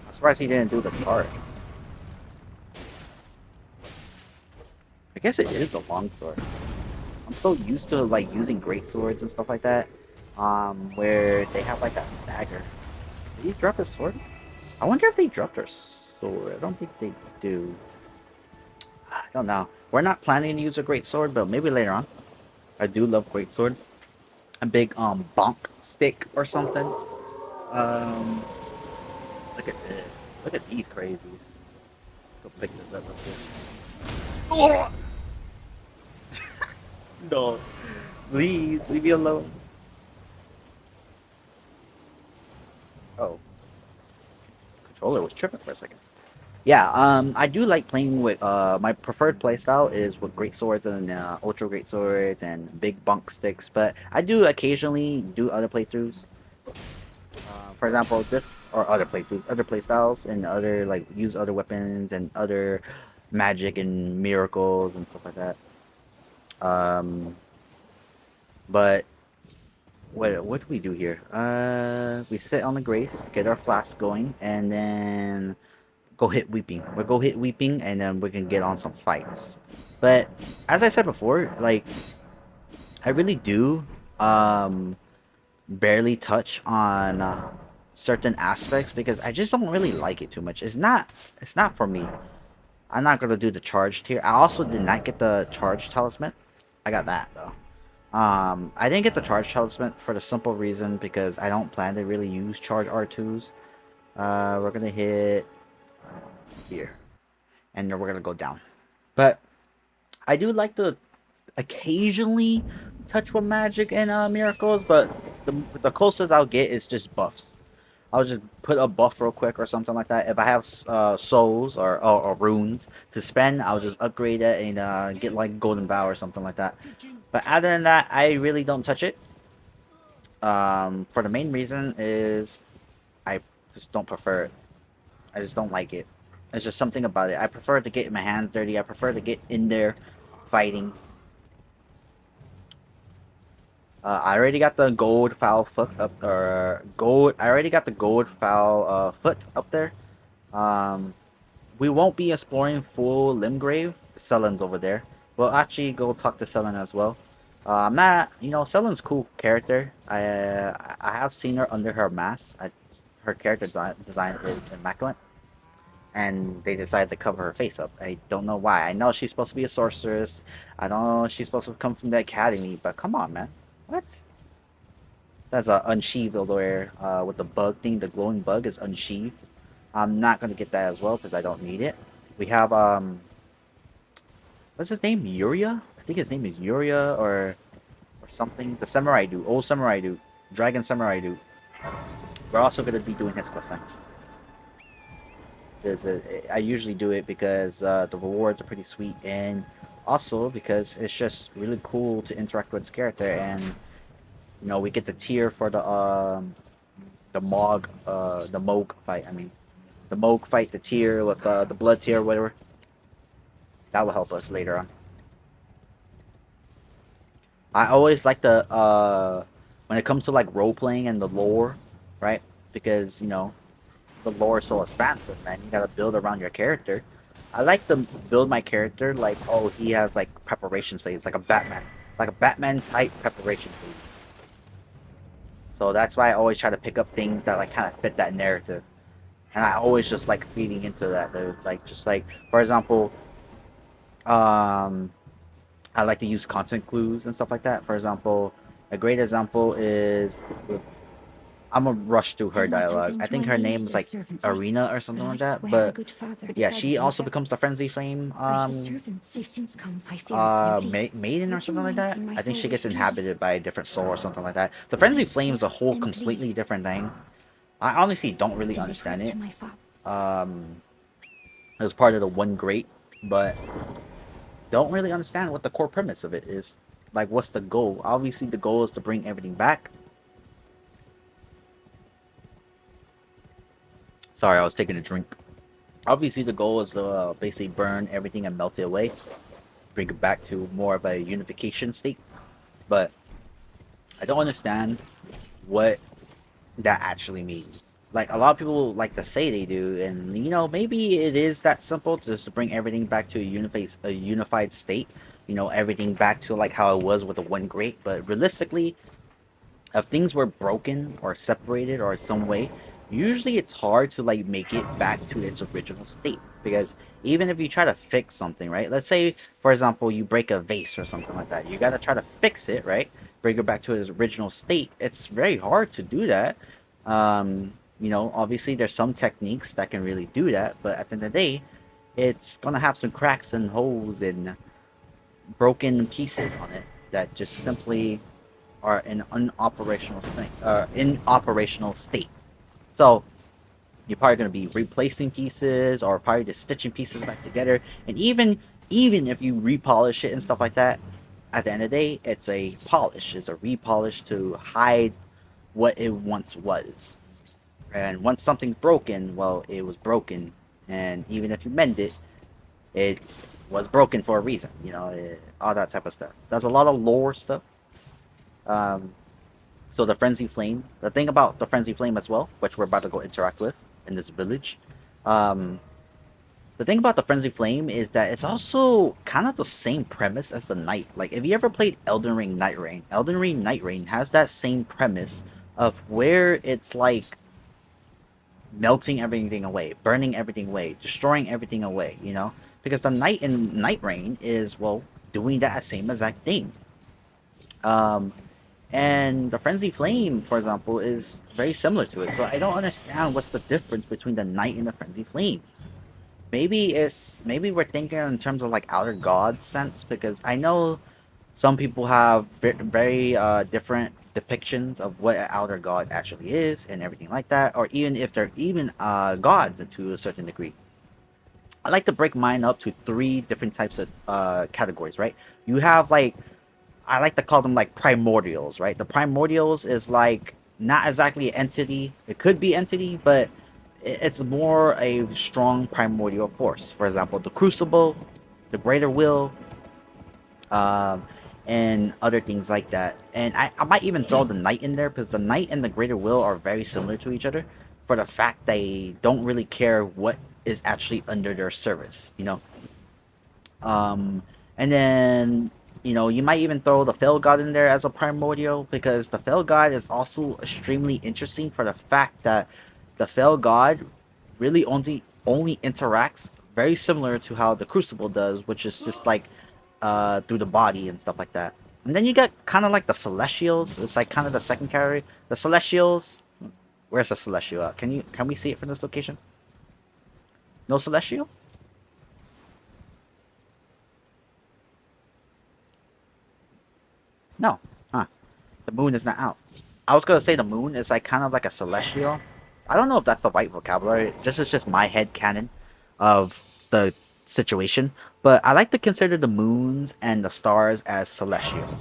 I'm surprised he didn't do the charge. I guess it is a long sword. I'm so used to like using great swords and stuff like that, where they have like that stagger. Did he drop his sword? I wonder if they dropped their sword. I don't think they do. I don't know. We're not planning to use a great sword, but maybe later on. I do love great sword. A big bonk stick or something. Um, look at this. Look at these crazies. Go pick this up real quick. Oh! No, please leave me alone. Oh, controller was tripping for a second. Yeah, I do like playing with my preferred playstyle is with great swords and ultra great swords and big bunk sticks, but I do occasionally do other playthroughs. For example, this or other playthroughs, other playstyles, and other like use other weapons and other magic and miracles and stuff like that. Um, but what do we do here? We sit on the grace, get our flask going, and then go hit weeping. We'll go hit weeping, and then we can get on some fights. But as I said before, like I really do barely touch on certain aspects because I just don't really like it too much. It's not for me. I'm not gonna do the charged here. I also did not get the charged talisman. I got that though. I didn't get the charge talisman for the simple reason because I don't plan to really use charge R2s. We're gonna hit here, and then we're gonna go down. But I do like to occasionally touch with magic and miracles, but the closest I'll get is just buffs. I'll just put a buff real quick or something like that. If I have souls or runes to spend, I'll just upgrade it and get like golden bow or something like that. But other than that, I really don't touch it. For the main reason is I just don't prefer it. I just don't like it. There's just something about it. I prefer to get my hands dirty. I prefer to get in there fighting. I already got the gold foul foot up, or gold. I already got the gold foul foot up there. Um, we won't be exploring full Limgrave. Sellen's over there. We'll actually go talk to Sellen as well. I'm not, Sellen's cool character. I have seen her under her mask. Her character design is immaculate, and they decided to cover her face up. I don't know why. I know she's supposed to be a sorceress. I know she's supposed to come from the academy, but come on, man. What? That's a unsheathed over there with the bug thing. The glowing bug is unsheathed. I'm not gonna get that as well because I don't need it. We have what's his name? Yuria? I think his name is Yuria or something. The samurai dude, old samurai dude, dragon samurai dude. We're also gonna be doing his quest line. I usually do it because the rewards are pretty sweet, and also because it's just really cool to interact with his character, and we get the tier for the Moog fight. I mean, the Moog fight, the tier with the blood tier, whatever. That will help us later on. I always like the when it comes to like role playing and the lore, right? Because the lore is so expansive, man. You gotta build around your character. I like to build my character like, oh, he has like preparation phase, like a Batman type preparation phase. So that's why I always try to pick up things that like kind of fit that narrative. and I always just like feeding into that. There's like just like for example, um, I like to use content clues and stuff like that. For example, a great example is I'm gonna rush through her And I don't dialogue. I think think my her name name is is a like servant's name, Arena or but something I like that. swear the But good father yeah, decided she you also shall. becomes the Frenzy Flame By his servants, you've since come, I fear it's no please. maiden or Would you something like mind that. in my I think soul she gets wish, please? inhabited by a different soul or something like that. The Frenzy Thank Flame you. is a whole Then completely please, different thing. I honestly don't really deliver understand it it. to my father. Um, it was part of the One Great, but don't really understand what the core premise of it is. Like, what's the goal? Obviously, the goal is to bring everything back. Sorry, I was taking a drink. Obviously, the goal is to basically burn everything and melt it away, bring it back to more of a unification state. But I don't understand what that actually means. Like a lot of people like to say they do, and maybe it is that simple, just to bring everything back to a unified state. Everything back to like how it was with the One Great. But realistically, if things were broken or separated or some way, usually it's hard to like make it back to its original state. Because even if you try to fix something, right? Let's say, for example, you break a vase or something like that. You got to try to fix it, right? Bring it back to its original state. It's very hard to do that. Obviously there's some techniques that can really do that, but at the end of the day, it's gonna have some cracks and holes and broken pieces on it that just simply are in operational state. So you're probably going to be replacing pieces or probably just stitching pieces back together. And even if you repolish it and stuff like that, at the end of the day, it's a polish. It's a repolish to hide what it once was. And once something's broken, well, it was broken. And even if you mend it, it was broken for a reason. All that type of stuff. There's a lot of lore stuff. Um, So the Frenzy Flame, the thing about the Frenzy Flame as well, which we're about to go interact with in this village, um, the thing about the Frenzy Flame is that it's also kind of the same premise as the Night. Like if you ever played Elden Ring Night Rain, Elden Ring Night Rain has that same premise of where it's like melting everything away, burning everything away, destroying everything away, Because the Night in Night Rain is, well, doing that same exact thing. Um, And the Frenzy Flame, for example, is very similar to it. So I don't understand what's the difference between the Knight and the Frenzy Flame. Maybe we're thinking in terms of like outer god sense, because I know some people have very different depictions of what an outer god actually is and everything like that, or even if they're even gods to a certain degree. I like to break mine up to three different types of categories, right? You have like I like to call them like primordials, right? The primordials is like not exactly an entity. It could be entity, but it's more a strong primordial force. For example, the crucible, the greater will, um, and other things like that. And I might even throw the knight in there because the knight and the greater will are very similar to each other for the fact they don't really care what is actually under their service. Um, and then, you might even throw the Fell God in there as a primordial because the Fell God is also extremely interesting for the fact that the Fell God really only interacts very similar to how the Crucible does, which is just like through the body and stuff like that. And then you get kind of like the Celestials. It's like kind of the second category. The Celestials. Where's the Celestial at? Can we see it from this location? No Celestial? No. Huh. The moon is not out. I was gonna say the moon is like kind of like a celestial. I don't know if that's the right vocabulary. This is just my head canon of the situation. But I like to consider the moons and the stars as celestials.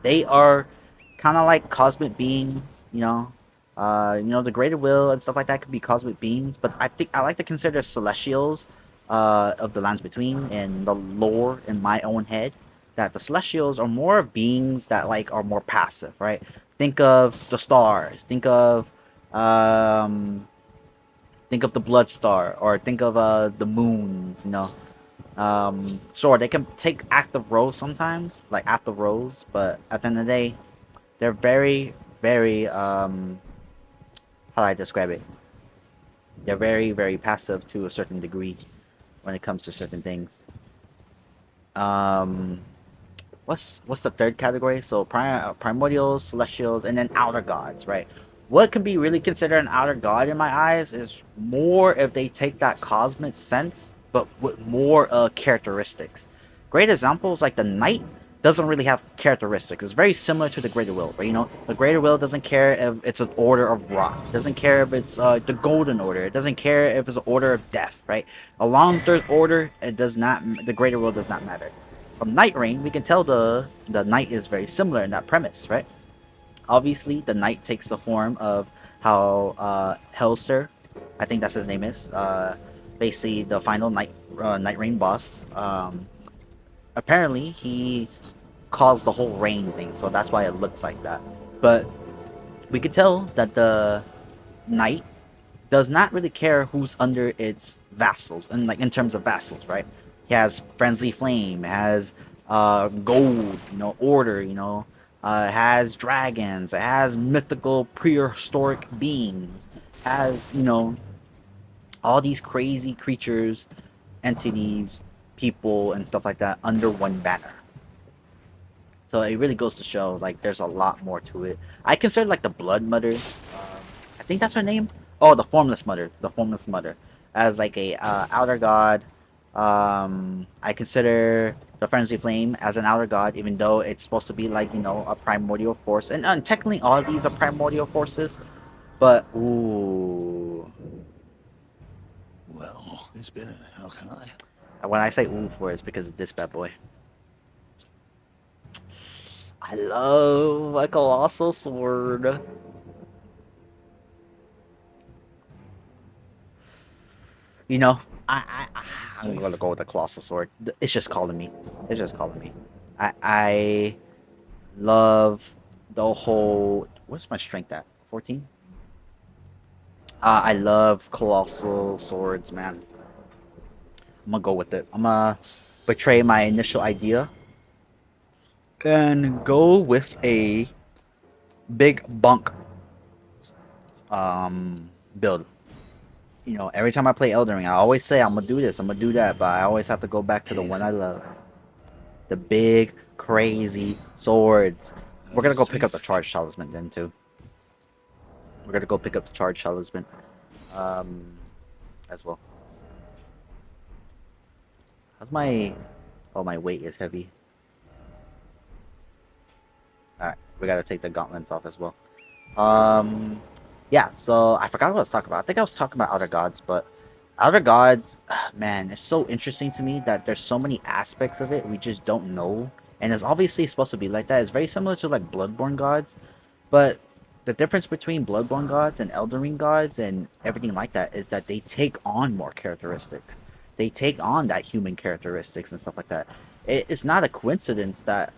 They are kind of like cosmic beings. The greater will and stuff like that could be cosmic beings, but I think I like to consider celestials of the lands between and the lore in my own head that the celestials are more beings that like are more passive, right? Think of the stars, um think of the blood star, or think of the moons. Sure, they can take active roles sometimes, like active roles, but at the end of the day, they're very, very how do I describe it? They're very, very passive to a certain degree when it comes to certain things. Um, what's the third category? So primordials, celestials, and then outer gods, right? What can be really considered an outer god in my eyes is more if they take that cosmic sense, but with more characteristics. Great examples like the knight doesn't really have characteristics. It's very similar to the greater will, right? You know, the greater will doesn't care if it's an order of rot. It doesn't care if it's the golden order. It doesn't care if it's an order of death, right? As long as there's order, it does not. The greater will does not matter. From Night Rain, we can tell the knight is very similar in that premise, right? Obviously, the knight takes the form of how Helster, I think that's his name is, basically the final Night Rain boss. Apparently, he caused the whole rain thing, so that's why it looks like that. But we could tell that the knight does not really care who's under its vassals, and like in terms of vassals, right? He has Frenzy Flame, has gold, you know, order, you know, has dragons, it has mythical prehistoric beings, has, you know, all these crazy creatures, entities, people, and stuff like that under one banner. So it really goes to show like there's a lot more to it. I consider like the Blood Mother. I think that's her name. Oh, the Formless Mother. The Formless Mother as like a outer god. I consider the Frenzy Flame as an outer god, even though it's supposed to be like you know a primordial force, and technically all of these are primordial forces. But ooh, Well, this been how can I? when I say ooh for it, it's because of this bad boy. I love a colossal sword. You know, I'm gonna Safe. go with the colossal sword. It's just calling me. It's just calling me. I love the whole. What's my strength at? 14. I love colossal swords, man. I'm gonna go with it. I'm gonna betray my initial idea and go with a big bunk build. You know, every time I play Elden Ring, I always say I'm gonna do this, I'm gonna do that, but I always have to go back to the one I love. The big, crazy swords. We're gonna go pick up the Safe. charge talisman then too. We're gonna go pick up the charge talisman, um, as well. How's my? Oh, my weight is heavy. All right, we gotta take the gauntlets off as well. Um, yeah. So I forgot what I was talking about. I think I was talking about outer gods, but outer gods, man, it's so interesting to me that there's so many aspects of it we just don't know, and it's obviously supposed to be like that. It's very similar to like Bloodborne gods. But the difference between Bloodborne gods and Elden Ring gods and everything like that is that they take on more characteristics. They take on that human characteristics and stuff like that. It's not a coincidence that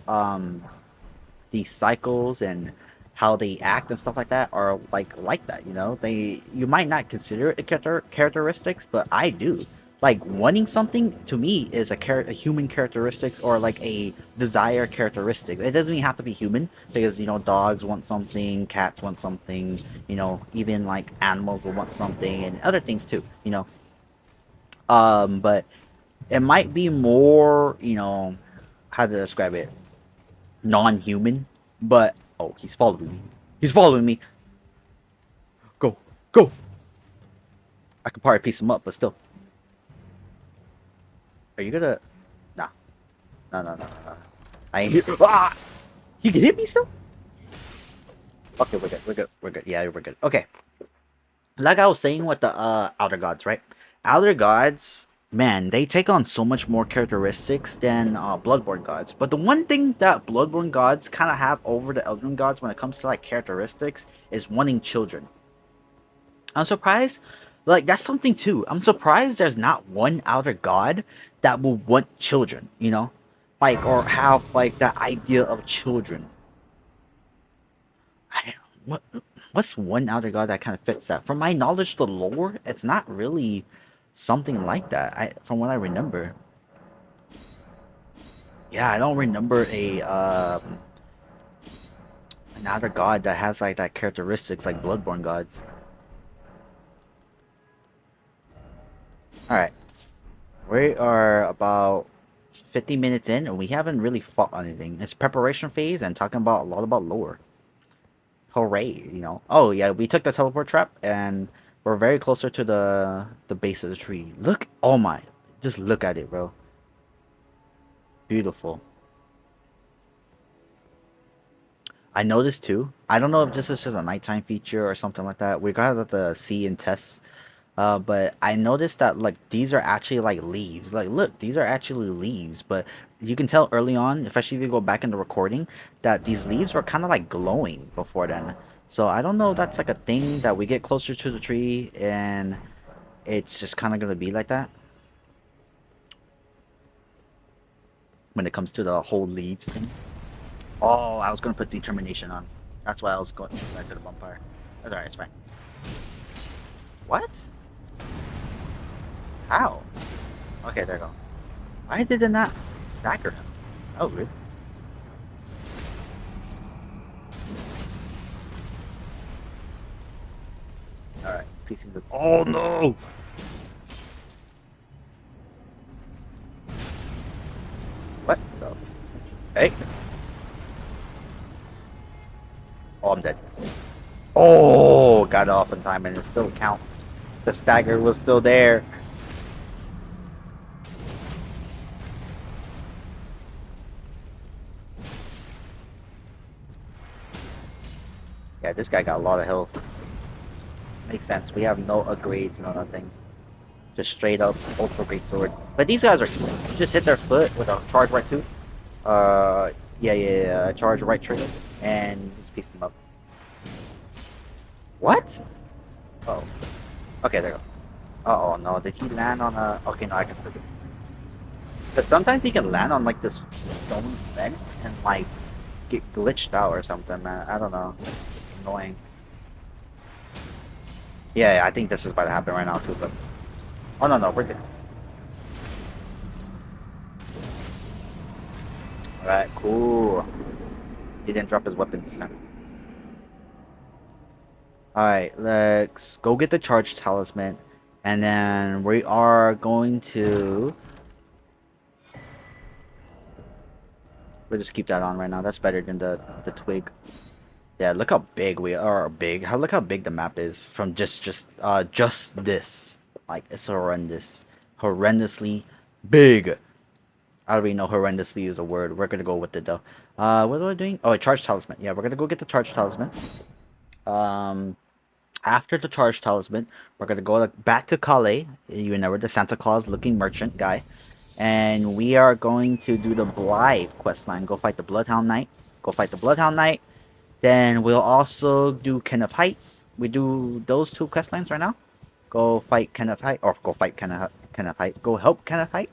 these cycles and how they act and stuff like that are like that. You know, you might not consider it characteristics, but I do. Like wanting something to me is a human characteristics or like a desire characteristic. It doesn't even have to be human because you know dogs want something, cats want something, you know, even like animals will want something and other things too. You know, but it might be more, you know, how to describe it, non-human. But oh, he's following me. He's following me. Go, go. I could probably piece him up, but still. Are you gonna? Nah, no, no, no, no. I ain't here. Ah! He can hit me still? Okay, we're good. We're good. We're good. Yeah, we're good. Okay. Like I was saying with the outer gods, right? Outer gods, man, they take on so much more characteristics than Bloodborne gods. But the one thing that Bloodborne gods kind of have over the Elden gods when it comes to like characteristics is wanting children. I'm surprised. Like that's something too. I'm surprised there's not one outer god that will want children. You know, like or have like that idea of children. I what what's one outer god that kind of fits that? From my knowledge, the lore, it's not really something like that. From what I remember. Yeah, I don't remember a an outer god that has like that characteristics like Bloodborne gods. Alright. We are about 50 minutes in and we haven't really fought anything. It's preparation phase and talking about a lot about lore. Hooray, you know. Oh yeah, we took the teleport trap and we're very closer to the base of the tree. Look, oh my, just look at it, bro. Beautiful. I noticed too. I don't know if this is just a nighttime feature or something like that. We got the see and test. But I noticed that like these are actually like leaves. Like look, these are actually leaves. But you can tell early on, especially if you go back in the recording, that these leaves were kind of like glowing before then. So I don't know if that's like a thing that we get closer to the tree and it's just kind of gonna be like that when it comes to the whole leaves thing. Oh, I was gonna put determination on. That's why I was going back to the bonfire. That's alright, it's fine. What? How? Okay, there you go. Why did it not stagger him? Oh, weird. Alright, pieces of. Oh no! What the? Hey! Oh, I'm dead. Oh! Got off in time and it still counts. The stagger was still there. Yeah, this guy got a lot of health. Makes sense. We have no upgrades, no nothing. Just straight up ultra great sword. But these guys are easy. You just hit their foot with a charge right two. Yeah. Charge right trigger, and just piece them up. What? Oh. Okay, there you go. Uh oh, no. Did he land on a? Okay, no, I can still do it. But sometimes he can land on like this stone fence and like get glitched out or something, man. I don't know. It's annoying. Yeah, I think this is about to happen right now too. But oh no, we're good. All right, cool. He didn't drop his weapon this time. All right, let's go get the charge talisman, and then we are going to. We'll just keep that on right now. That's better than the twig. Yeah, look how big we are. Big. How look how big the map is from just this. Like it's horrendous, horrendously big. I already know horrendously is a word. We're gonna go with it though. What am I doing? Oh, a charge talisman. Yeah, we're gonna go get the charge talisman. Um, after the charge talisman, we're gonna go back to Calais. You know, the Santa Claus looking merchant guy, and we are going to do the Blythe quest line. Go fight the Bloodhound Knight. Go fight the Bloodhound Knight. Then we'll also do Kenneth Heights. We do those two quest lines right now. Go fight Kenneth Height, or go fight Kenneth Height. Go help Kenneth Height,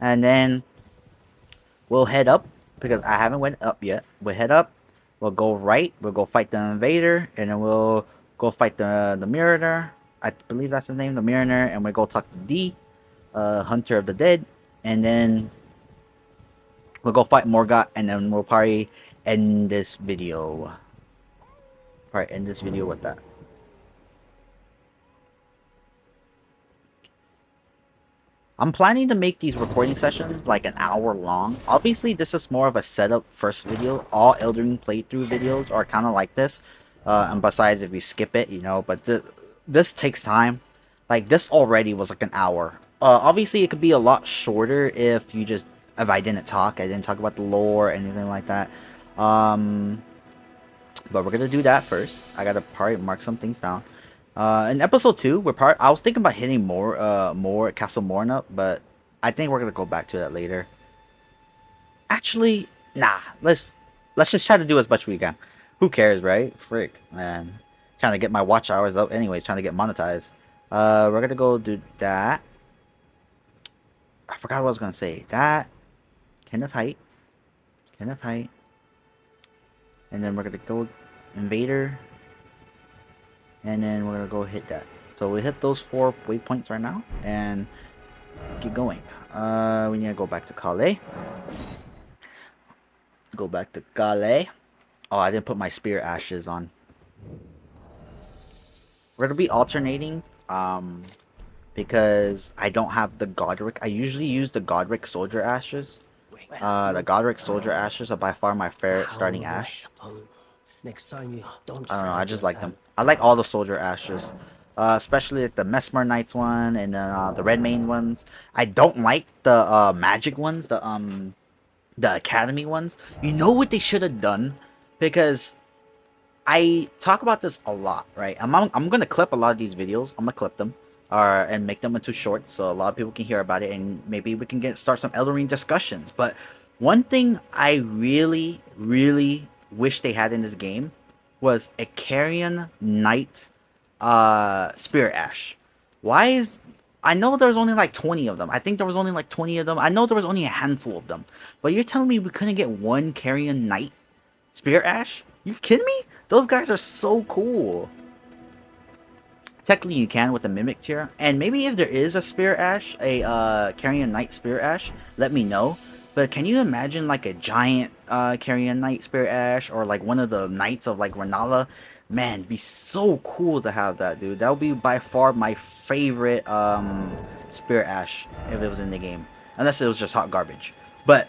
and then we'll head up because I haven't went up yet. We'll head up. We'll go right. We'll go fight the invader, and then we'll go fight the Mariner. I believe that's his name, the Mariner, and we'll go talk to D, Hunter of the Dead, and then we'll go fight Morgoth, and then we'll probably end this video. Probably end this video with that. I'm planning to make these recording sessions like an hour long. Obviously, this is more of a setup first video. All Elden Ring playthrough videos are kind of like this. And besides, if we skip it, you know, but this takes time. Like, this already was like an hour. Obviously, it could be a lot shorter if I didn't talk. I didn't talk about the lore or anything like that. Um, but we're gonna do that first. I gotta probably mark some things down. In episode 2, I was thinking about hitting more Castle Morna, but I think we're gonna go back to that later. Actually, nah. Let's just try to do as much we can. Who cares, right? Frick, man. Trying to get my watch hours up anyway. Trying to get monetized. We're gonna go do that. I forgot what I was gonna say. That Kenneth Height, Kenneth Height, and then we're gonna go Invader. And then we're gonna go hit that. So we hit those 4 waypoints right now and keep going. We need to go back to Calais. Go back to Calais. Oh, I didn't put my spear ashes on. We're gonna be alternating because I don't have the Godric. I usually use the Godric Soldier Ashes. The Well, Godric Soldier Ashes are by far my favorite starting however, I Ash. suppose next time you don't I don't know. I find just like them. yourself. I like all the Soldier Ashes, especially like the Mesmer Knights one and the Red Mane ones. I don't like the Magic ones, the Academy ones. You know what they should have done? Because I talk about this a lot, right? I'm gonna clip a lot of these videos. I'm gonna clip them, and make them into shorts so a lot of people can hear about it, and maybe we can start some Elden Ring discussions. But one thing I really, really wish they had in this game was a Carrion Knight, Spirit Ash. Why is I know there's only like 20 of them. I think there was only like 20 of them. I know there was only a handful of them. But you're telling me we couldn't get one Carrion Knight Spirit Ash? You kidding me? Those guys are so cool. Technically, you can with the Mimic tier, and maybe if there is a Spirit Ash, a Carrion Knight Spirit Ash, let me know. But can you imagine like a giant Carrion Knight Spirit Ash, or like one of the Knights of like Renala? Man, it'd be so cool to have that, dude. That would be by far my favorite Spirit Ash if it was in the game, unless it was just hot garbage. But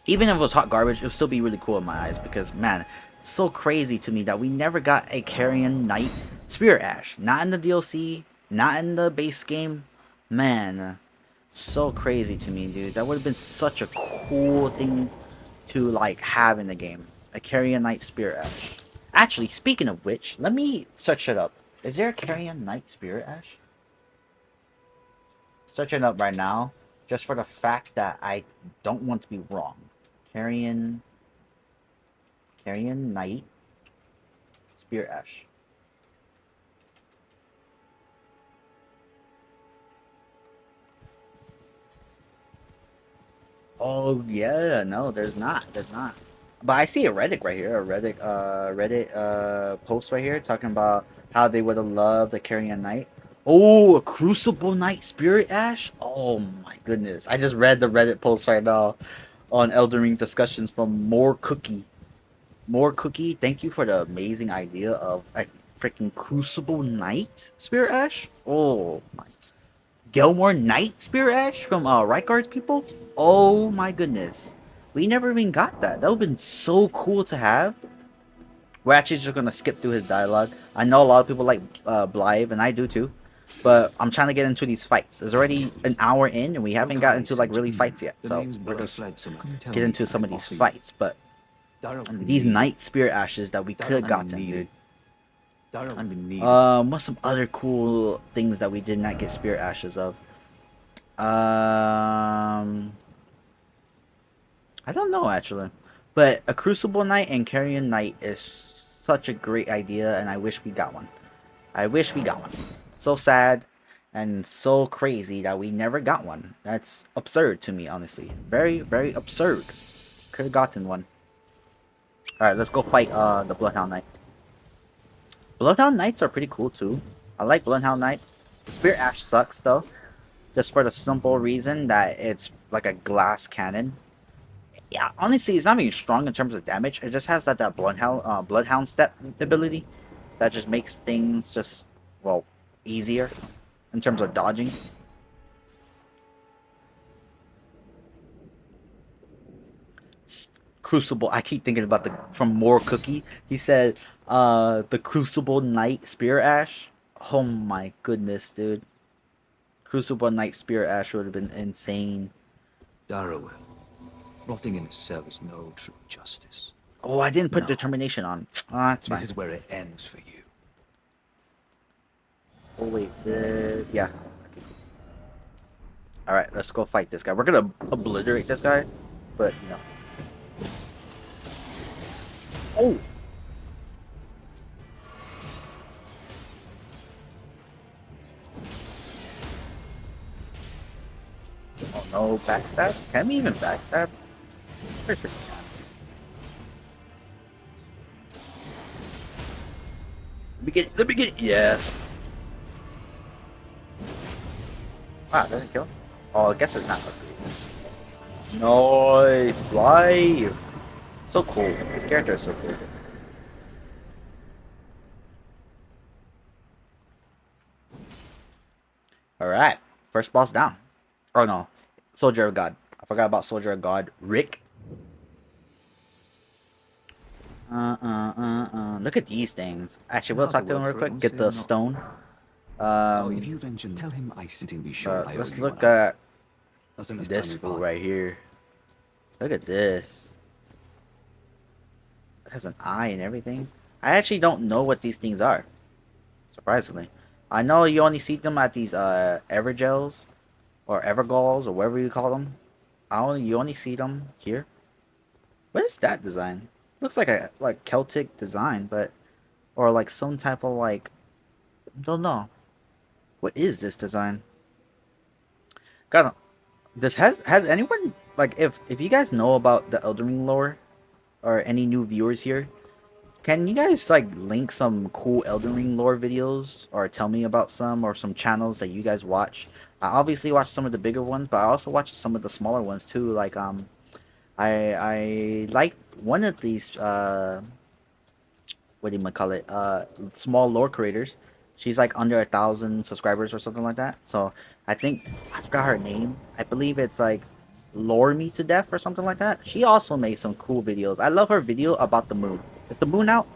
even if it was hot garbage, it would still be really cool in my eyes because, man, it's so crazy to me that we never got a Carrion Knight Spirit Ash. Not in the DLC, not in the base game. Man, so crazy to me, dude. That would have been such a cool thing to, like, have in the game. A Carrion Knight Spirit Ash. Actually, speaking of which, let me search it up. Is there a Carrion Knight Spirit Ash? Search it up right now, just for the fact that I don't want to be wrong. Carrion Carrion Knight Spear Ash. Oh yeah, no, there's not. There's not. But I see a Reddit right here, a Reddit post right here talking about how they would have loved the Carrion Knight. Oh, a Crucible Knight Spirit Ash? Oh my goodness. I just read the Reddit post right now on Elden Ring discussions from More Cookie. More Cookie, thank you for the amazing idea of a freaking Crucible Knight Spirit Ash. Oh my Gilmore Knight Spirit Ash from Rykard's people? Oh my goodness. We never even got that. That would have been so cool to have. We're actually just gonna skip through his dialogue. I know a lot of people like Blythe, and I do too. But I'm trying to get into these fights. It's already an hour in, and we haven't gotten into like really fights yet. So we're just get into some of these fights. But these Knight Spirit Ashes that we could have gotten, dude. What's some other cool things that we did not get Spirit Ashes of? I don't know actually, but a Crucible Knight and Carrion Knight is such a great idea, and I wish we got one. I wish we got one. So sad and so crazy that we never got one. That's absurd to me, honestly. Very, very absurd. Could have gotten one. All right, let's go fight the Bloodhound Knight. Bloodhound Knights are pretty cool too. I like Bloodhound Knights. Spear Ash sucks though, just for the simple reason that it's like a glass cannon. Yeah, honestly, it's not even strong in terms of damage. It just has that Bloodhound step ability that just makes things just, well, easier in terms of dodging. Crucible. I keep thinking about the from More Cookie. He said, the Crucible Knight Spear Ash. Oh my goodness, dude. Crucible Knight Spear Ash would have been insane. Darrowell, rotting in a cell is no true justice. Oh, I didn't put No, determination on. Ah, that's this fine. is where it ends for you. Oh wait, yeah. All right, let's go fight this guy. We're gonna obliterate this guy, but you know. Oh, oh no, backstab? Can we even backstab? Pretty sure we can. Let me get it. Let me get it. Yes. Wow, doesn't kill him? Oh, I guess it's not. Nice, Blythe. So cool. This character is so cool. Alright. First boss down. Oh no. Soldier of God. I forgot about Soldier of God. Rick. Look at these things. Actually, we'll How's the talk to him work real for it, quick. Get monsieur? the Not. stone. Oh, if Um, you venture, tell him I didn't be sure I owe let's you one. look at That's the next time this we fool part. right here. Look at this. It has an eye and everything. I actually don't know what these things are. Surprisingly, I know you only see them at these Evergels or Evergalls or whatever you call them. You only see them here. What is that design? Looks like a Celtic design, but or like some type of like don't know. What is this design? God, this has anyone like if you guys know about the Elden Ring lore or any new viewers here, can you guys like link some cool Elden Ring lore videos or tell me about some or some channels that you guys watch? I obviously watch some of the bigger ones, but I also watch some of the smaller ones too. Like I like one of these what do you call it? Small lore creators. She's like under 1,000 subscribers or something like that. So I think I forgot her name. I believe it's like Lore Me to Death or something like that. She also made some cool videos. I love her video about the moon. Is the moon out?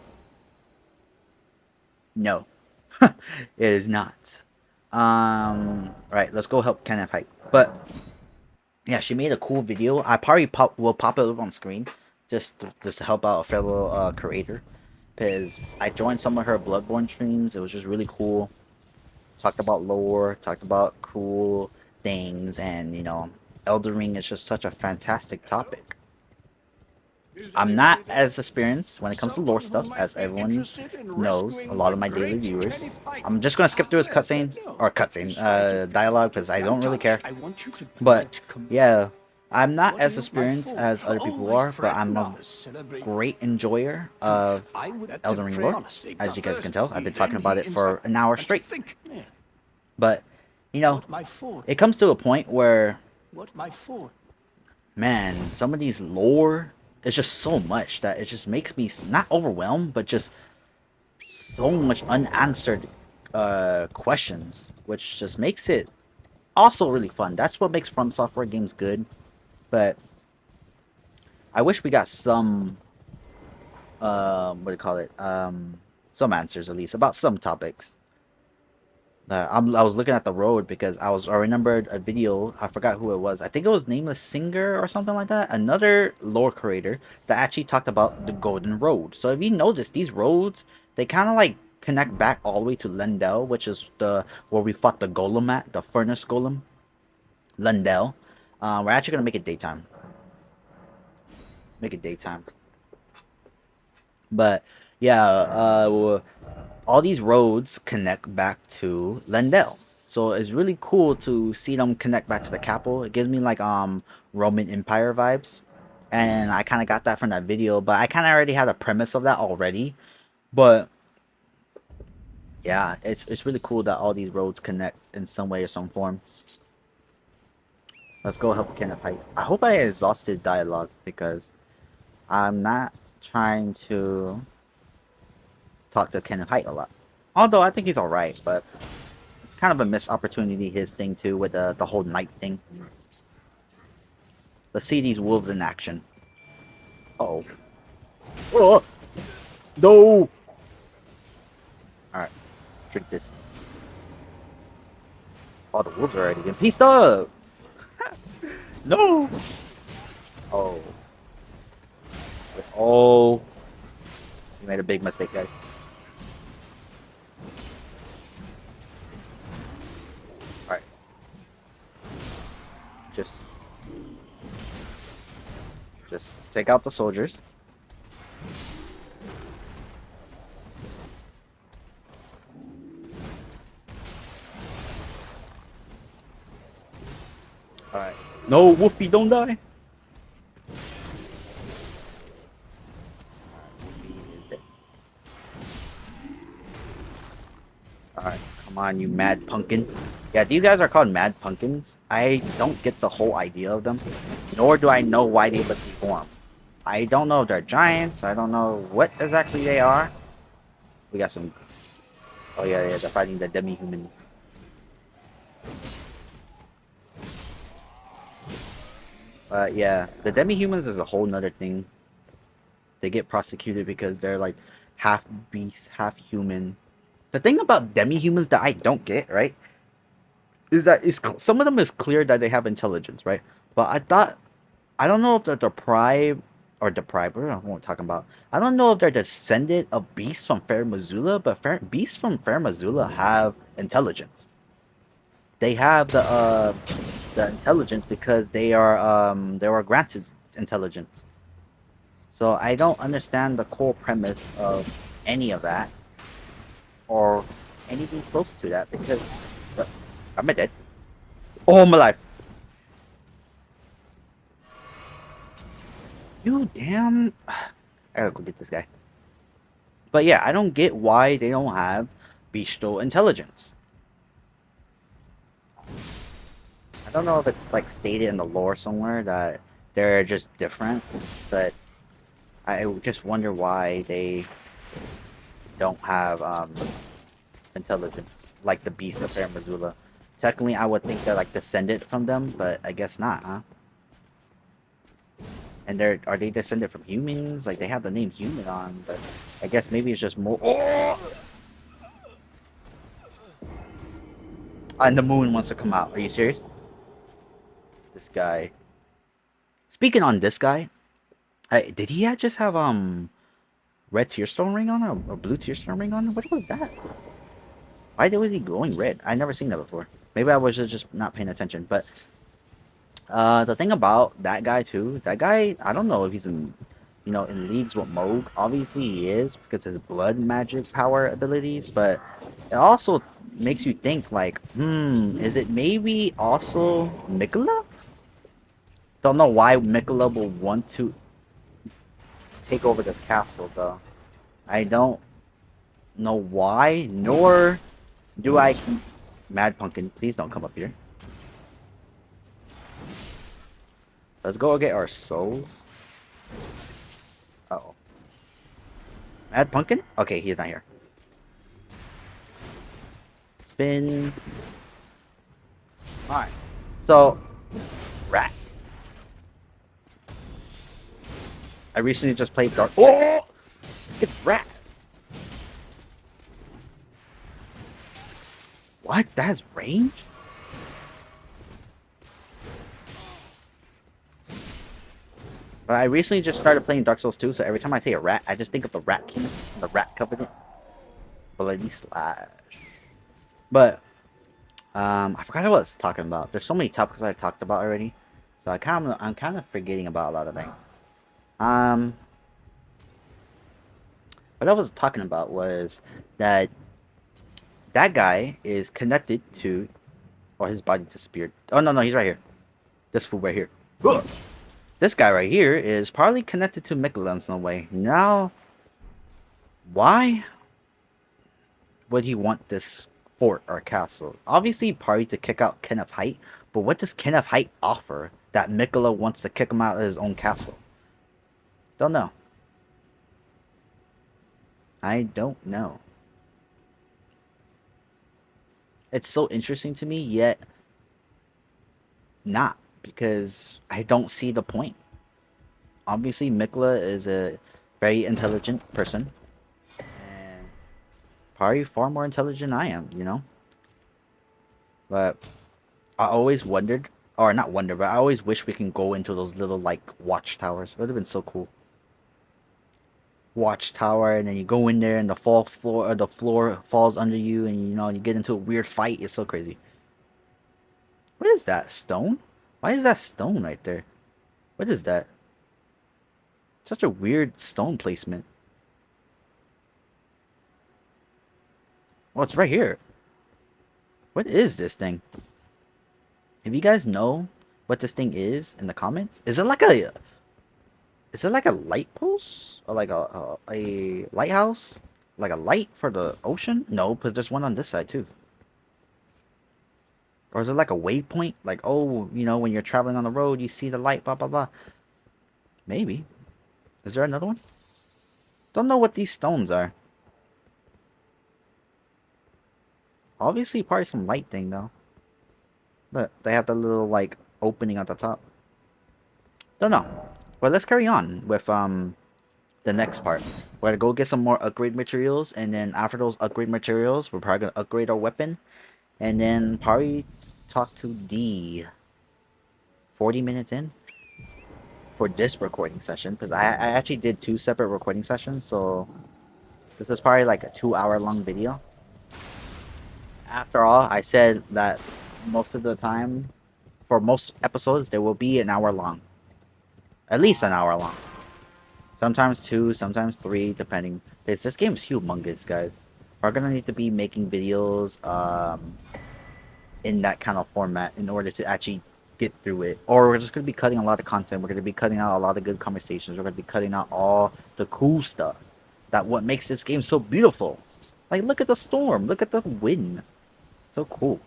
No, it is not. Right, let's go help Kenneth hike. But yeah, she made a cool video. I probably will pop it up on screen just to help out a fellow creator because I joined some of her Bloodborne streams. It was just really cool. Talked about lore, talked about cool things, and Elden Ring is just such a fantastic topic. I'm not as experienced when it comes to lore stuff, as everyone knows, a lot of my daily viewers. I'm just gonna skip through his cutscene or dialogue because I don't really care. But yeah, I'm not as experienced as other people are, but I'm a great enjoyer of Elden Ring lore. As you guys can tell, I've been talking about it for an hour straight. But it comes to a point where, man, some of these lore is just so much that it just makes me not overwhelmed, but just so much unanswered questions, which just makes it also really fun. That's what makes From Software games good. But I wish we got some what do you call it? Some answers at least about some topics. I was looking at the road because I remembered a video. I forgot who it was. I think it was Nameless Singer or something like that. Another lore creator that actually talked about the Golden Road. So if you notice, these roads they kind of like connect back all the way to Lendel, which is the where we fought the golem at, the furnace golem. Lendel. We're actually gonna make it daytime. Make it daytime. But yeah, all these roads connect back to Lendel. So it's really cool to see them connect back to the capital. It gives me like Roman Empire vibes. And I kind of got that from that video, but I kind of already had a premise of that already. But yeah, it's really cool that all these roads connect in some way or some form. Let's go help Kenneth fight. I hope I exhausted dialogue because I'm not trying to talk to Kenneth Height a lot. Although I think he's alright, but it's kind of a missed opportunity, his thing too, with the whole night thing. Let's see these wolves in action. Uh-oh. Oh! No! Alright, drink this. Oh, the wolves are already getting pieced up! No! Oh. Oh. You made a big mistake, guys. Alright. Just take out the soldiers. Alright. No, Whoopi, don't die! Alright, come on, you mad pumpkin. Yeah, these guys are called mad pumpkins. I don't get the whole idea of them, nor do I know why they let me form. I don't know if they're giants. I don't know what exactly they are. We got some. Oh yeah, they're fighting the demi-humans. Yeah, the demi-humans is a whole nother thing. They get prosecuted because they're like half beast, half human. The thing about demi-humans that I don't get, right, is that some of them is clear that they have intelligence, right? But I don't know if they're deprived or deprived. What am I talking about? I don't know if they're descendant of beasts from Fair Missoula, but beasts from Fair Missoula have intelligence. They have the intelligence because they were granted intelligence. So I don't understand the core premise of any of that or anything close to that because uh, am I dead? Oh, I'm alive. You damn. I gotta go get this guy. But yeah, I don't get why they don't have bestial intelligence. I don't know if it's like stated in the lore somewhere that they're just different, but I just wonder why they don't have intelligence like the beasts of Fair Missoula. Technically, I would think they're like descended from them, but I guess not, huh? And are they descended from humans? Like they have the name human on, but I guess maybe it's just more. Oh! And the moon wants to come out. Are you serious? This guy. Speaking on this guy, did he just have red tearstone ring on or blue tearstone ring on? What was that? Why was he glowing red? I never seen that before. Maybe I was just not paying attention. But the thing about that guy too, that guy, I don't know if he's in, in leagues with Moog. Obviously he is because his blood magic power abilities. But it also makes you think like, is it maybe also Mikola? Don't know why Mikola will want to take over this castle though. I don't know why, nor do I. Mad Pumpkin, please don't come up here. Let's go get our souls. Uh oh. Mad Pumpkin? Okay, he's not here. Spin. Alright. So, rat. I recently just played Dark. Oh! It's rat. What? That has range? But I recently just started playing Dark Souls 2, so every time I say a rat, I just think of the Rat King, the Rat Covenant. Bloody Slash. But, I forgot what I was talking about. There's so many topics I talked about already. So I'm kind of forgetting about a lot of things. Um, what I was talking about was that that guy is connected to, or his body disappeared. Oh no, he's right here. This fool right here. Ugh. This guy right here is probably connected to Mikola in some way. Now, why would he want this fort or castle? Obviously, probably to kick out Kenneth Height. But what does Kenneth Height offer that Mikola wants to kick him out of his own castle? Don't know. I don't know. It's so interesting to me, yet not, because I don't see the point. Obviously, Mikla is a very intelligent person, and probably far more intelligent than I am, But I always wondered, or not wonder, but I always wish we can go into those little like watchtowers. It would have been so cool. Watchtower, and then you go in there, and the floor falls under you, and you get into a weird fight. It's so crazy. What is that stone? Why is that stone right there? What is that? Such a weird stone placement. Oh, it's right here. What is this thing? If you guys know what this thing is in the comments, is it like a light post or like a lighthouse? Like a light for the ocean? No, but there's one on this side too. Or is it like a waypoint? Like, oh, when you're traveling on the road, you see the light, blah blah blah. Maybe. Is there another one? Don't know what these stones are. Obviously, probably some light thing though. Look, they have the little like opening at the top. Don't know. But let's carry on with the next part. We're gonna go get some more upgrade materials, and then after those upgrade materials, we're probably gonna upgrade our weapon, and then probably talk to D. 40 minutes in for this recording session, because I actually did 2 separate recording sessions, so this is probably like a 2 hour long video. After all, I said that most of the time, for most episodes, they will be an hour long. At least an hour long. Sometimes 2, sometimes 3, depending. This game is humongous, guys. We're gonna need to be making videos in that kind of format in order to actually get through it. Or we're just gonna be cutting a lot of content. We're gonna be cutting out a lot of good conversations. We're gonna be cutting out all the cool stuff. That what makes this game so beautiful. Like look at the storm, look at the wind. So cool.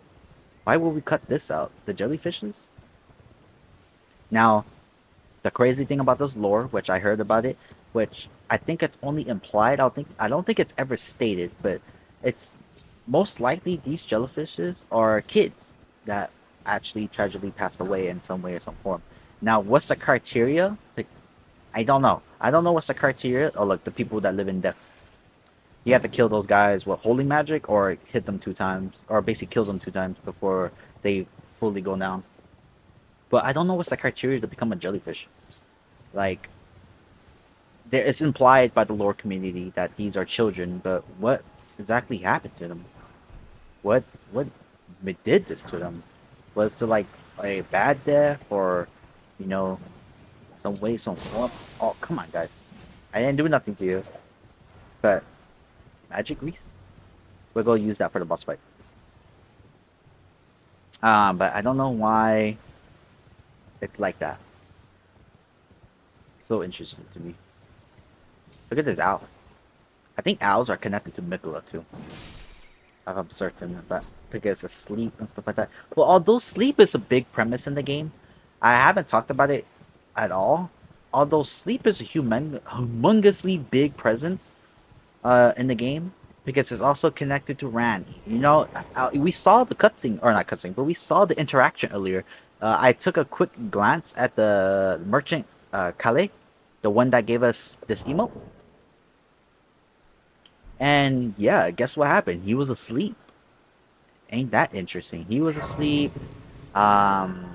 Why would we cut this out? The jellyfishes? Now, the crazy thing about this lore, which I heard about it, which I think it's only implied. I don't think it's ever stated, but it's most likely these jellyfishes are kids that actually tragically passed away in some way or some form. Now, what's the criteria? Like, I don't know. I don't know what's the criteria. Oh, look, the people that live in death. You have to kill those guys with holy magic, or hit them 2 times, or basically kill them 2 times before they fully go down. But I don't know what's the criteria to become a jellyfish. Like, there it's implied by the lore community that these are children, but what exactly happened to them? What did this to them? Was it like a bad death, or you know, some way, some form? Oh, come on, guys! I didn't do nothing to you. But magic grease, we're gonna use that for the boss fight. But I don't know why it's like that. So interesting to me. Look at this owl. I think owls are connected to Mikola too. I'm certain of that because of sleep and stuff like that. Well, although sleep is a big premise in the game, I haven't talked about it at all. Although sleep is a humongously big presence in the game because it's also connected to Randy. You know, we saw the cutscene, or not cutscene, but we saw the interaction earlier. I took a quick glance at the merchant Kale, the one that gave us this emote. And yeah, guess what happened? He was asleep. Ain't that interesting? He was asleep. Um,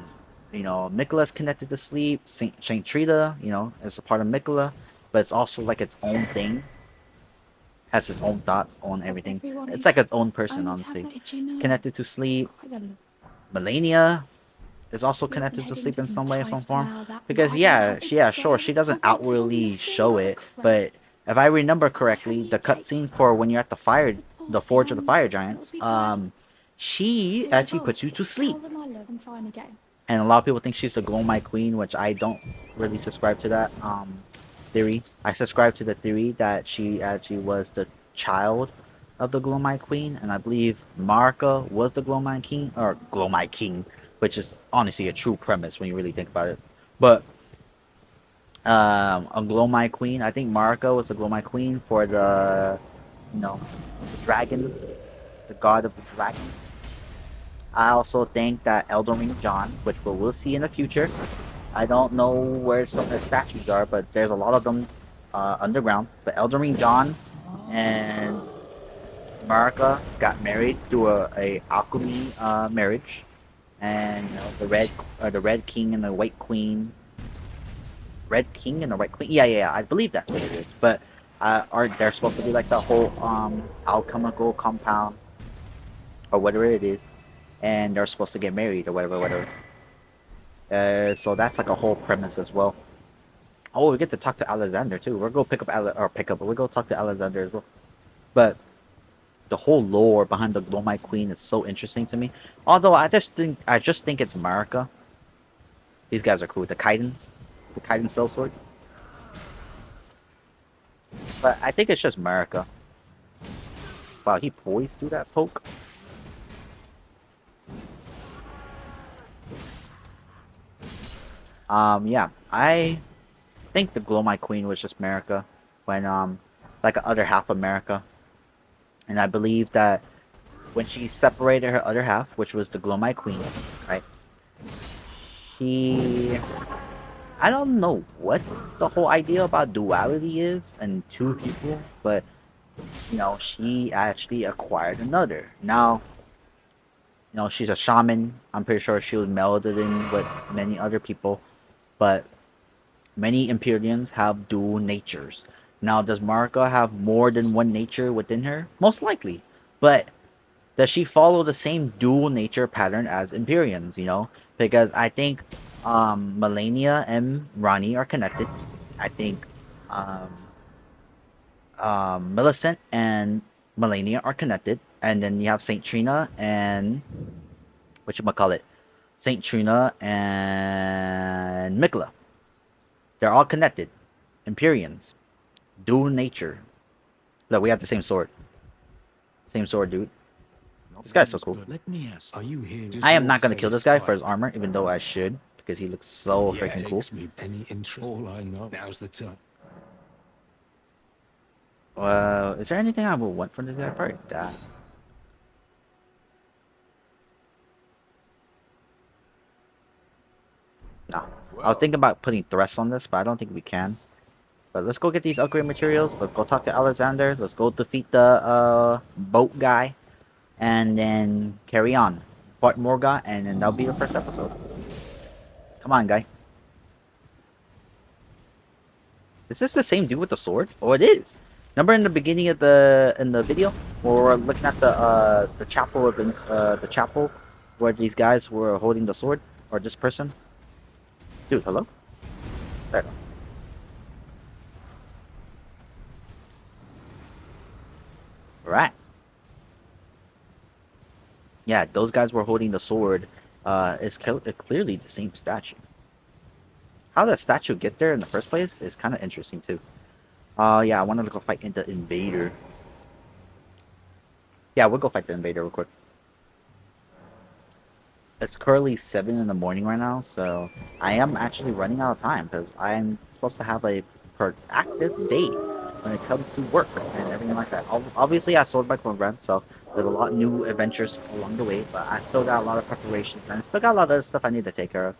Mikola's connected to sleep. Saint Trita, is a part of Mikola, but it's also like its own thing. Has its own thoughts on everything. It's like its own person, honestly. Connected to sleep. Melania is also connected to sleep in some way or some form. Because sure, she doesn't outwardly show it, but if I remember correctly, the cutscene for when you're at the Forge of the Fire Giants, she actually puts you to sleep. And a lot of people think she's the Glow My Queen, which I don't really subscribe to that theory. I subscribe to the theory that she actually was the child of the Glow My Queen, and I believe Marika was the Glow My King, or Glow My King, which is honestly a true premise when you really think about it. But a Glow My Queen, I think Marika was the Glow My Queen for the dragons, the god of the dragons. I also think that Elden Ring John, which we'll see in the future. I don't know where some of the statues are, but there's a lot of them underground. But Elden Ring John and Marika got married through a alchemy marriage, and the red king and the white queen, red king and the white queen. Yeah. I believe that's what it is. But are they're supposed to be like the whole alchemical compound or whatever it is, and they're supposed to get married or whatever. So that's like a whole premise as well. Oh, we get to talk to Alexander too. We're gonna we're gonna talk to Alexander as well. But the whole lore behind the Glow My Queen is so interesting to me. Although I just think it's America. These guys are cool. The Kaidens sellsword. But I think it's just America. Wow, he poised through that poke. Yeah, I think the Glow My Queen was just America when like the other half America, and I believe that when she separated her other half, which was the Glowmite Queen, right? He, I don't know what the whole idea about duality is and two people, but she actually acquired another. Now, she's a shaman. I'm pretty sure she was melded in with many other people, but many Empyreans have dual natures. Now, does Marika have more than one nature within her? Most likely. But does she follow the same dual nature pattern as Empyreans, Because I think Melania and Ronnie are connected. I think um, Millicent and Melania are connected. And then you have Saint Trina and whatchamacallit? Saint Trina and Mikla. They're all connected. Empyreans. Dual nature. Look, we have the same sword. Same sword, dude. This guy's so cool. Let me ask, are you here? I am not gonna kill this guy for his armor, even though I should, because he looks so Yeah, freaking cool. takes me any interest. All I know. Now's the time. Is there anything I would want from this guy? Probably that. No. I was thinking about putting threats on this, but I don't think we can. But let's go get these upgrade materials. Let's go talk to Alexander. Let's go defeat the boat guy. And then carry on. Fort Morga, and then that'll be the first episode. Come on, guy. Is this the same dude with the sword? Oh, it is. Remember in the beginning of the video, where we're looking at the chapel of the chapel, where these guys were holding the sword, or this person? Dude, hello. There. Right. Yeah, those guys were holding the sword. It's clearly the same statue. How that statue get there in the first place is kind of interesting too. Yeah, I wanted to go fight the invader. Yeah, we'll go fight the invader real quick. It's currently 7 in the morning right now, so I am actually running out of time because I'm supposed to have a productive day when it comes to work and everything like that. Obviously, I sold my clone so there's a lot of new adventures along the way, but I still got a lot of preparations and I still got a lot of other stuff I need to take care of.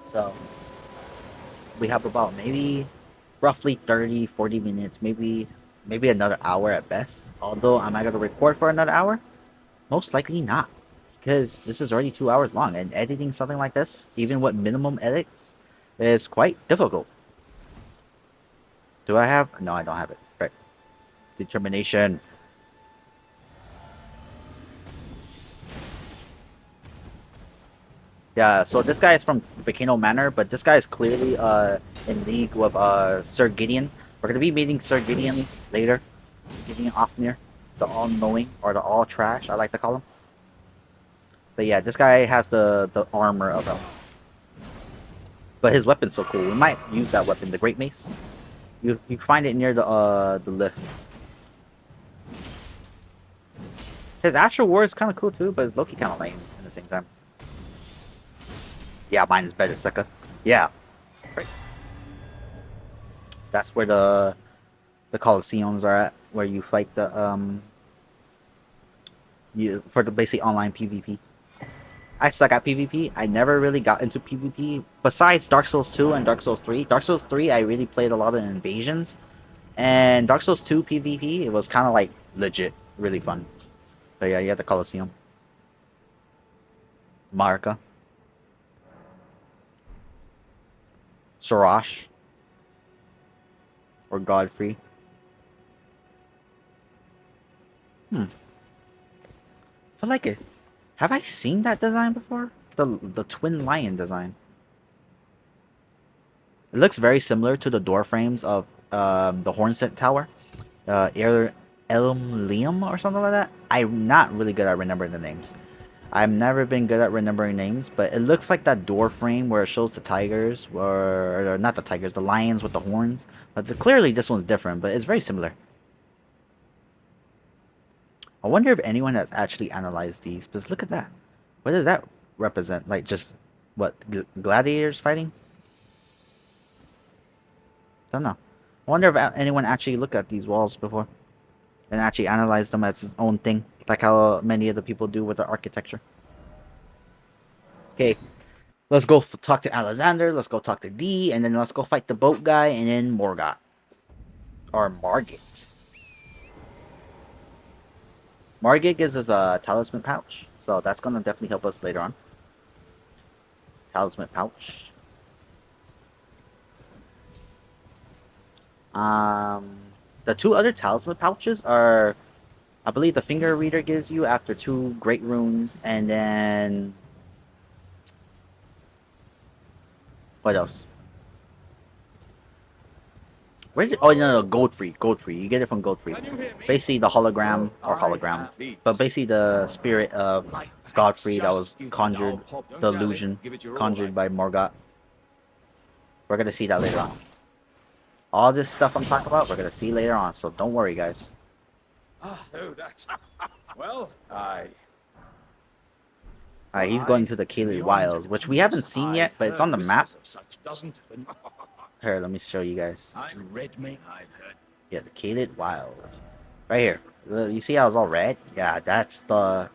So we have about maybe roughly 30, 40 minutes, maybe another hour at best. Although, am I going to record for another hour? Most likely not, because this is already 2 hours long, and editing something like this, even with minimum edits, is quite difficult. Do I have? No, I don't have it. Right. Determination. Yeah, so this guy is from Volcano Manor, but this guy is clearly in league with Sir Gideon. We're gonna be meeting Sir Gideon later. Gideon Ofnir, the all-knowing or the all-trash, I like to call him. But yeah, this guy has the armor of him. But his weapon's so cool. We might use that weapon, the Great Mace. You find it near the lift. His Astral War is kind of cool too, but his Loki kind of lame at the same time. Yeah, mine is better, sucker. Yeah. Right. That's where the Colosseums are at, where you fight the for the basic online PvP. I suck at PvP. I never really got into PvP besides Dark Souls 2 and Dark Souls 3. Dark Souls 3, I really played a lot of invasions, and Dark Souls 2 PvP, it was kind of like legit, really fun. So yeah, you had the Colosseum, Marika, Sarash, or Godfrey. I feel like it. Have I seen that design before? The twin lion design. It looks very similar to the door frames of the Hornset Tower, Elm Liam or something like that. I'm not really good at remembering the names. I've never been good at remembering names, but it looks like that door frame where it shows the tigers, or not the tigers, the lions with the horns. But clearly this one's different, but it's very similar. I wonder if anyone has actually analyzed these, because look at that. What does that represent? Like just, what, gladiators fighting? Don't know. I wonder if anyone actually looked at these walls before. and actually analyze them as its own thing, like how many of the people do with the architecture. Okay, let's go talk to Alexander. Let's go talk to D, and then let's go fight the boat guy, and then Morgot or Margit. Margit gives us a talisman pouch, so that's gonna definitely help us later on. Talisman pouch. Um, the two other talisman pouches are, I believe, the finger reader gives you after 2 great runes, and then what else? Where did, oh no, no, Goldfree, Goldfree. You get it from Goldfree. Basically the hologram or hologram, but basically the spirit of Godfrey that was conjured, the illusion conjured by Morgoth. We're gonna see that later on. All this stuff I'm talking about, we're gonna see later on. So don't worry, guys. Ah, oh, that. Well, I. Alright, he's going to the Caelid Wilds, which we haven't seen yet, but it's on the map. Such dozens of them. Here, let me show you guys. To red me, I've heard. Yeah, the Caelid Wilds. Right here. You see how it's all red? Yeah, that's the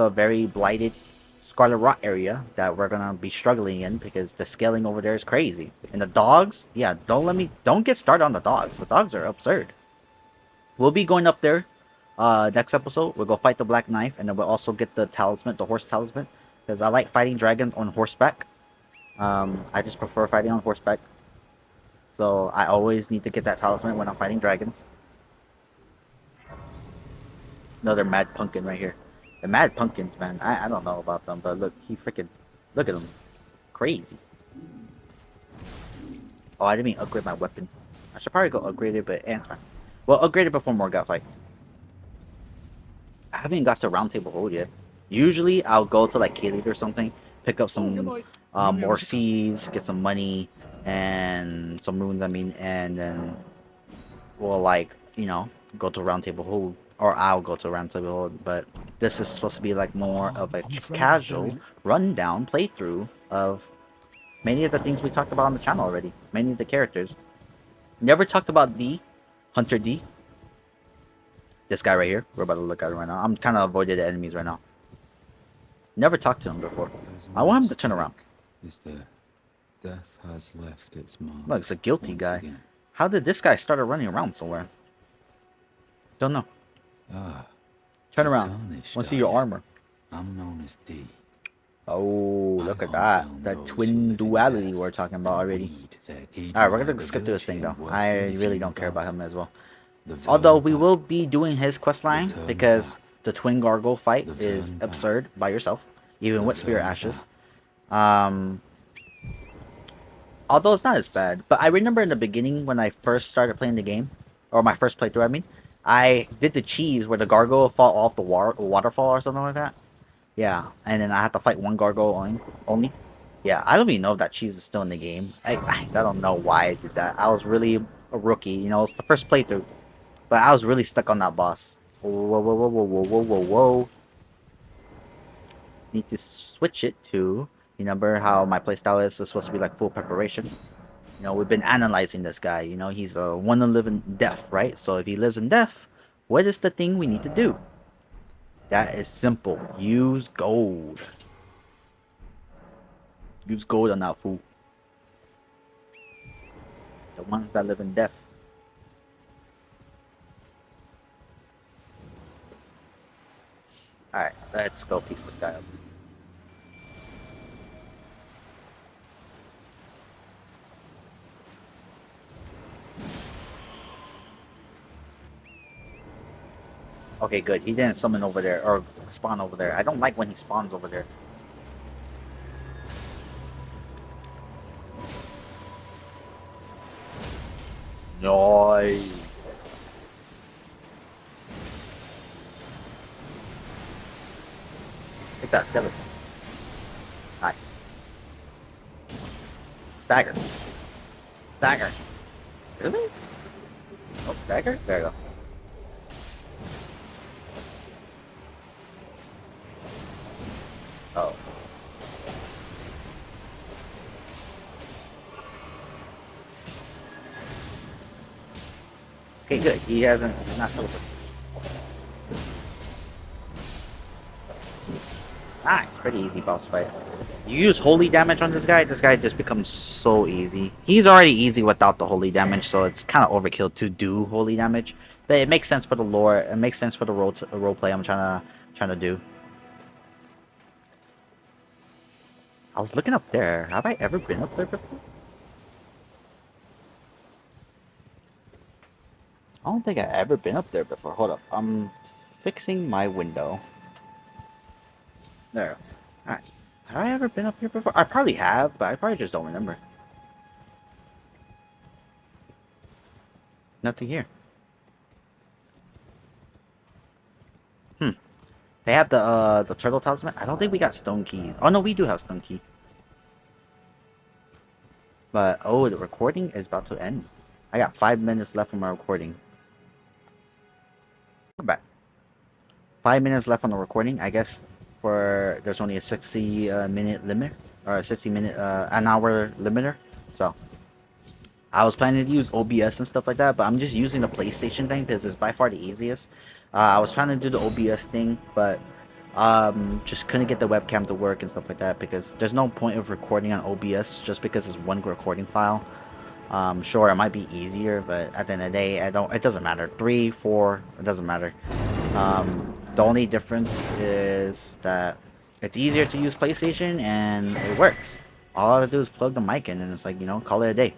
very blighted Scarlet Rot area that we're gonna be struggling in because the scaling over there is crazy. And the dogs, yeah, don't get started on the dogs. The dogs are absurd. We'll be going up there next episode. We'll go fight the Black Knife, and then we'll also get the talisman, the horse talisman, because I like fighting dragons on horseback. I just prefer fighting on horseback. So I always need to get that talisman when I'm fighting dragons. Another Mad Pumpkin right here. The Mad Pumpkins, man. I don't know about them, but look, look at them. Crazy. Oh, I didn't mean upgrade my weapon. I should probably go upgrade it, but it's fine. Well, upgrade it before Morgoth fight. I haven't got to Round Table Hold yet. Usually, I'll go to like Caelid or something, pick up some more seeds, get some money, and some runes, I mean, and then we'll like, go to Round Table Hold. Or I'll go to Round Table Hold, but this is supposed to be like more of a casual, rundown playthrough of many of the things we talked about on the channel already. Many of the characters. Never talked about D, Hunter D. This guy right here. We're about to look at him right now. I'm kind of avoiding the enemies right now. Never talked to him before. I want him to turn around. Is there? Death has left its mark. Look, it's a guilty once guy. again. How did this guy start running around somewhere? Don't know. Ah, Turn the around. tarnished Want to see your I am. armor. I'm known as D. Oh, I look at hunt that. down That those who twin live in duality death we're talking about and already. weed their heed Alright, we're while gonna the skip through this village thing though. works I in the really few don't care about gone. him as well. The Although villain we back. will be doing his quest line Return because back. the twin gargoyle fight The is turn back. absurd by yourself, even The with Spirit turn Ashes. back. Um, although it's not as bad, but I remember in the beginning when I first started playing the game, or my first playthrough, I mean, I did the cheese where the gargoyle fall off the waterfall or something like that. Yeah, and then I had to fight one gargoyle only. Yeah, I don't even know if that cheese is still in the game. I don't know why I did that. I was really a rookie, it's the first playthrough, but I was really stuck on that boss. Whoa, whoa, whoa, whoa, whoa, whoa, whoa, whoa. Need to switch it to, you remember how my playstyle is supposed to be like full preparation. We've been analyzing this guy. He's a one to live in death, right? So if he lives in death, what is the thing we need to do? That is simple. Use gold. Use gold on that fool. The ones that live in death. Alright, let's go piece this guy up. Okay, good. He didn't summon over there, or spawn over there. I don't like when he spawns over there. Nice. Take that skeleton. Nice. Stagger. Stagger. Really? Oh, stagger? There you go. Oh. Okay, good. He hasn't. He's not teleported. Nice, pretty easy boss fight. You use holy damage on this guy just becomes so easy. He's already easy without the holy damage, so it's kind of overkill to do holy damage. But it makes sense for the lore. It makes sense for the role play I'm trying to do. I was looking up there. Have I ever been up there before? I don't think I've ever been up there before. Hold up. I'm fixing my window. There. Alright. Have I ever been up here before? I probably have, but I probably just don't remember. Nothing here. Hmm. They have the turtle talisman. I don't think we got stone keys. Oh no, we do have stone key. But oh, the recording is about to end. I got 5 minutes left on my recording. We're back. 5 minutes left on the recording. I guess for there's only a 60 minute limit or a 60 minute an hour limiter. So I was planning to use OBS and stuff like that, but I'm just using the PlayStation thing because it's by far the easiest. I was trying to do the OBS thing, but just couldn't get the webcam to work and stuff like that because there's no point of recording on OBS just because it's one recording file. Sure, it might be easier, but at the end of the day, it doesn't matter. 3, 4, it doesn't matter. The only difference is that it's easier to use PlayStation and it works. All I have to do is plug the mic in and it's like, call it a day.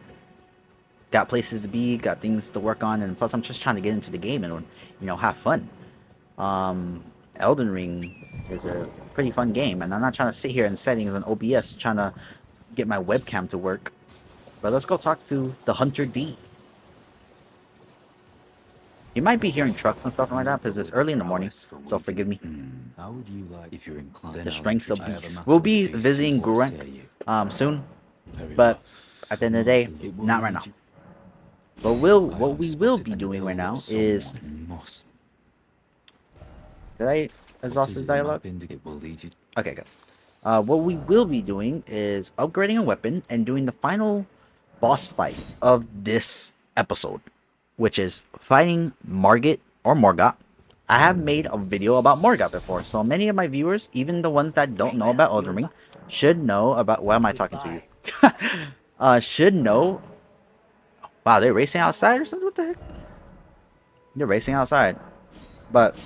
Got places to be, got things to work on, and plus I'm just trying to get into the game and, have fun. Elden Ring is a pretty fun game, and I'm not trying to sit here in settings on OBS trying to get my webcam to work. But let's go talk to the Hunter D. You might be hearing trucks and stuff like that because it's early in the morning, so forgive me. How would you like if you're inclined? The strengths of beasts. We'll be visiting Gurek soon, but at the end of the day, not right now. But what we will be doing right now is... Did I exhaust this dialogue? Okay, good. What we will be doing is upgrading a weapon and doing the final boss fight of this episode, which is fighting Margit or Morgott. I have made a video about Morgott before, so many of my viewers, even the ones that don't know about Elden Ring, should know about... Why am I talking to you? Should know... Wow, they're racing outside or something? What the heck? They're racing outside. But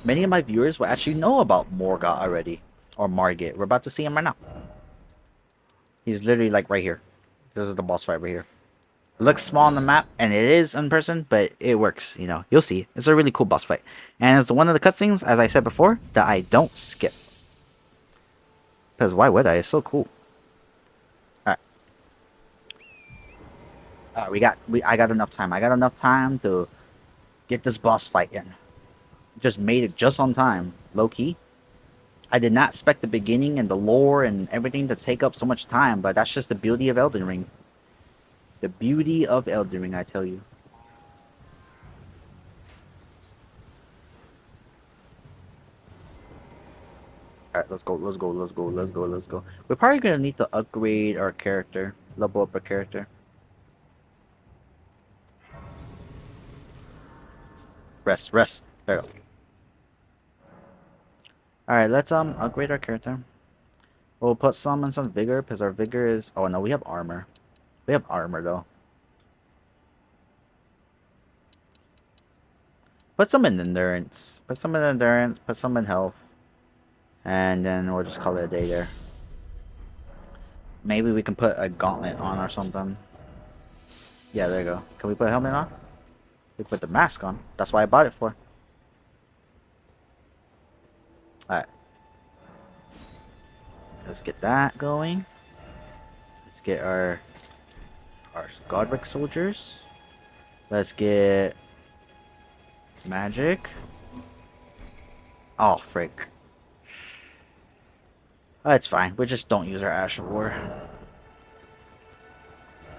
many of my viewers will actually know about Morgott already. Or Margit. We're about to see him right now. He's literally like right here. This is the boss fight right here. It looks small on the map, and it is in person, but it works, You'll see. It's a really cool boss fight. And it's one of the cutscenes, as I said before, that I don't skip. Because why would I? It's so cool. Alright. I got enough time. I got enough time to get this boss fight in. Just made it just on time. Low key. I did not expect the beginning and the lore and everything to take up so much time, but that's just the beauty of Elden Ring. The beauty of Elden Ring, I tell you. Alright, let's go, let's go, let's go, let's go, let's go. We're probably gonna need to upgrade our character. Level up our character. Rest, rest. There we go. Alright, let's upgrade our character. We'll put some in some vigor, because our vigor is... Oh no, we have armor. We have armor though. Put some in endurance. Put some in endurance, put some in health. And then we'll just call it a day there. Maybe we can put a gauntlet on or something. Yeah, there you go. Can we put a helmet on? We put the mask on. That's why I bought it for. Alright. Let's get that going. Let's get our Godric soldiers. Let's get magic. Oh, frick. That's fine. We just don't use our Ash of War.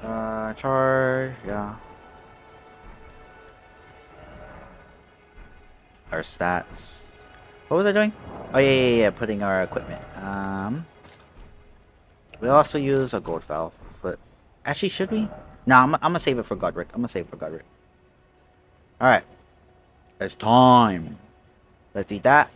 Charge, yeah. Our stats. What was I doing? Oh yeah. Putting our equipment. We also use a gold valve, but actually, should we? No, I'm gonna save it for Godric. I'm gonna save it for Godric. Alright, it's time. Let's eat that.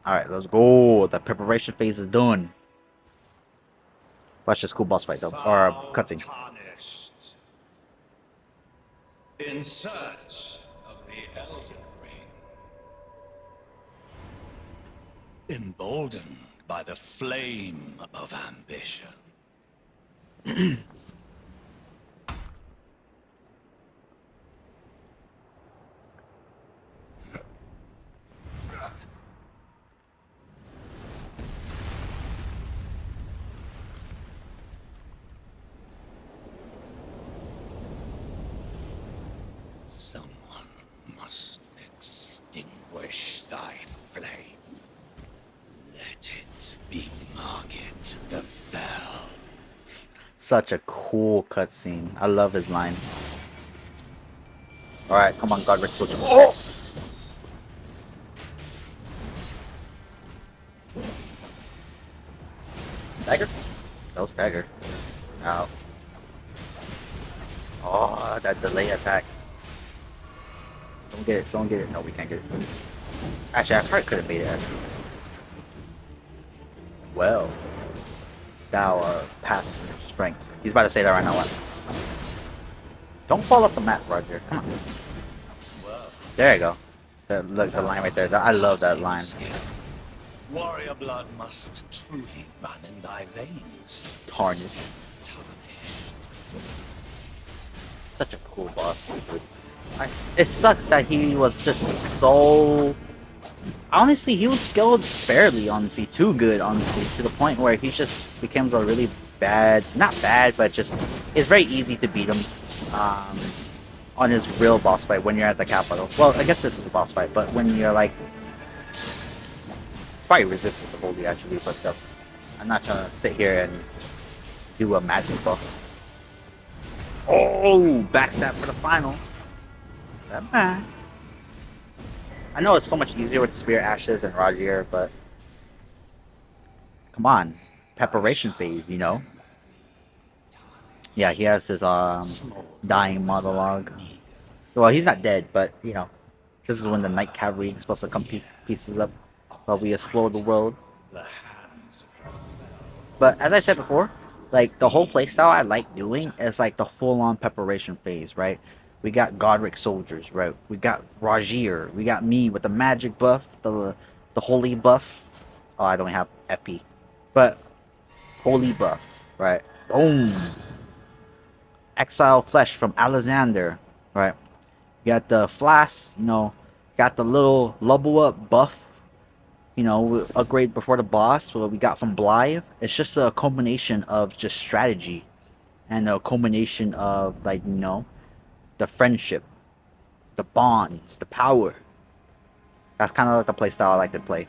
Alright, let's go. The preparation phase is done. Watch this cool boss fight though. Or cutscene. Tarnished. In search of the Elden Ring. Emboldened by the flame of ambition. Someone must extinguish thy flame. Let it be Margit the Fell. Such a cool cutscene. I love his line. Alright, come on, Godric Soldier. Oh! Stagger? No stagger. Ow. Oh, that delay attack. Someone get it, someone get it. No, we can't get it. Actually, I probably could have made it. Actually. Well, thou past strength. He's about to say that right now. What? Don't fall off the map, Roger. Come on. There you go. Look, the line right there. I love that line. Warrior blood must truly run in thy veins. Tarnished. Tarnished. Such a cool boss. It sucks that he was just so... Honestly, he was skilled fairly, honestly. Too good, honestly. To the point where he just becomes a really bad... Not bad, but just... It's very easy to beat him. On his real boss fight when you're at the capital. Well, I guess this is the boss fight, but when you're like... Probably resistable, actually, but stuff. I'm not trying to sit here and do a magic buff. Oh, backstab for the final. Not bad. I know it's so much easier with Spear Ashes and Rogier, but come on, preparation phase, you know. Yeah, he has his dying monologue. Well, he's not dead, but you know, this is when the Night Cavalry is supposed to come pieces up while we explore the world. But as I said before, like the whole playstyle I like doing is like the full-on preparation phase, right? We got Godric soldiers, right? We got Rajir. We got me with the magic buff, the holy buff. Oh, I don't have FP, but holy buffs, right? Boom. Exile flesh from Alexander, right? You got the flask, you know, got the little level up buff, you know, upgrade before the boss, what we got from Blythe. It's just a combination of just strategy and a combination of, like, you know, the friendship, the bonds, the power. That's kind of like the playstyle I like to play.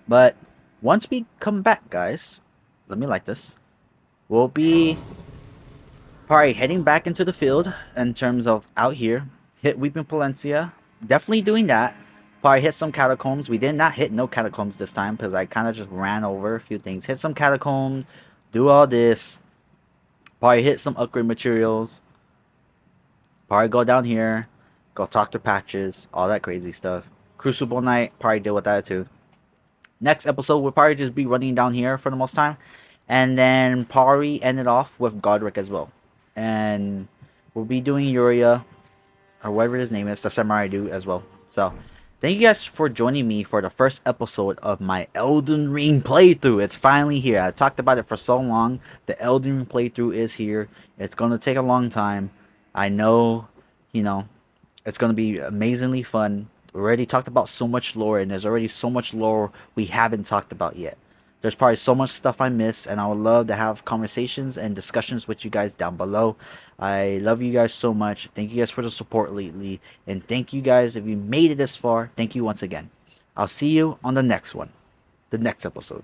But once we come back, guys, let me like this. We'll be probably heading back into the field in terms of out here. Hit Weeping Palencia. Definitely doing that. Probably hit some catacombs. We did not hit no catacombs this time because I kind of just ran over a few things. Hit some catacombs. Do all this. Probably hit some upgrade materials. Probably go down here. Go talk to Patches. All that crazy stuff. Crucible Knight. Probably deal with that too. Next episode will probably just be running down here for the most time. And then probably end it off with Godric as well. And we'll be doing Yuria, or whatever his name is, the Samurai dude as well. So, thank you guys for joining me for the first episode of my Elden Ring playthrough. It's finally here. I talked about it for so long. The Elden Ring playthrough is here. It's going to take a long time. I know, you know, it's going to be amazingly fun. We already talked about so much lore, and there's already so much lore we haven't talked about yet. There's probably so much stuff I miss, and I would love to have conversations and discussions with you guys down below. I love you guys so much. Thank you guys for the support lately, and thank you guys if you made it this far. Thank you once again. I'll see you on the next one, the next episode.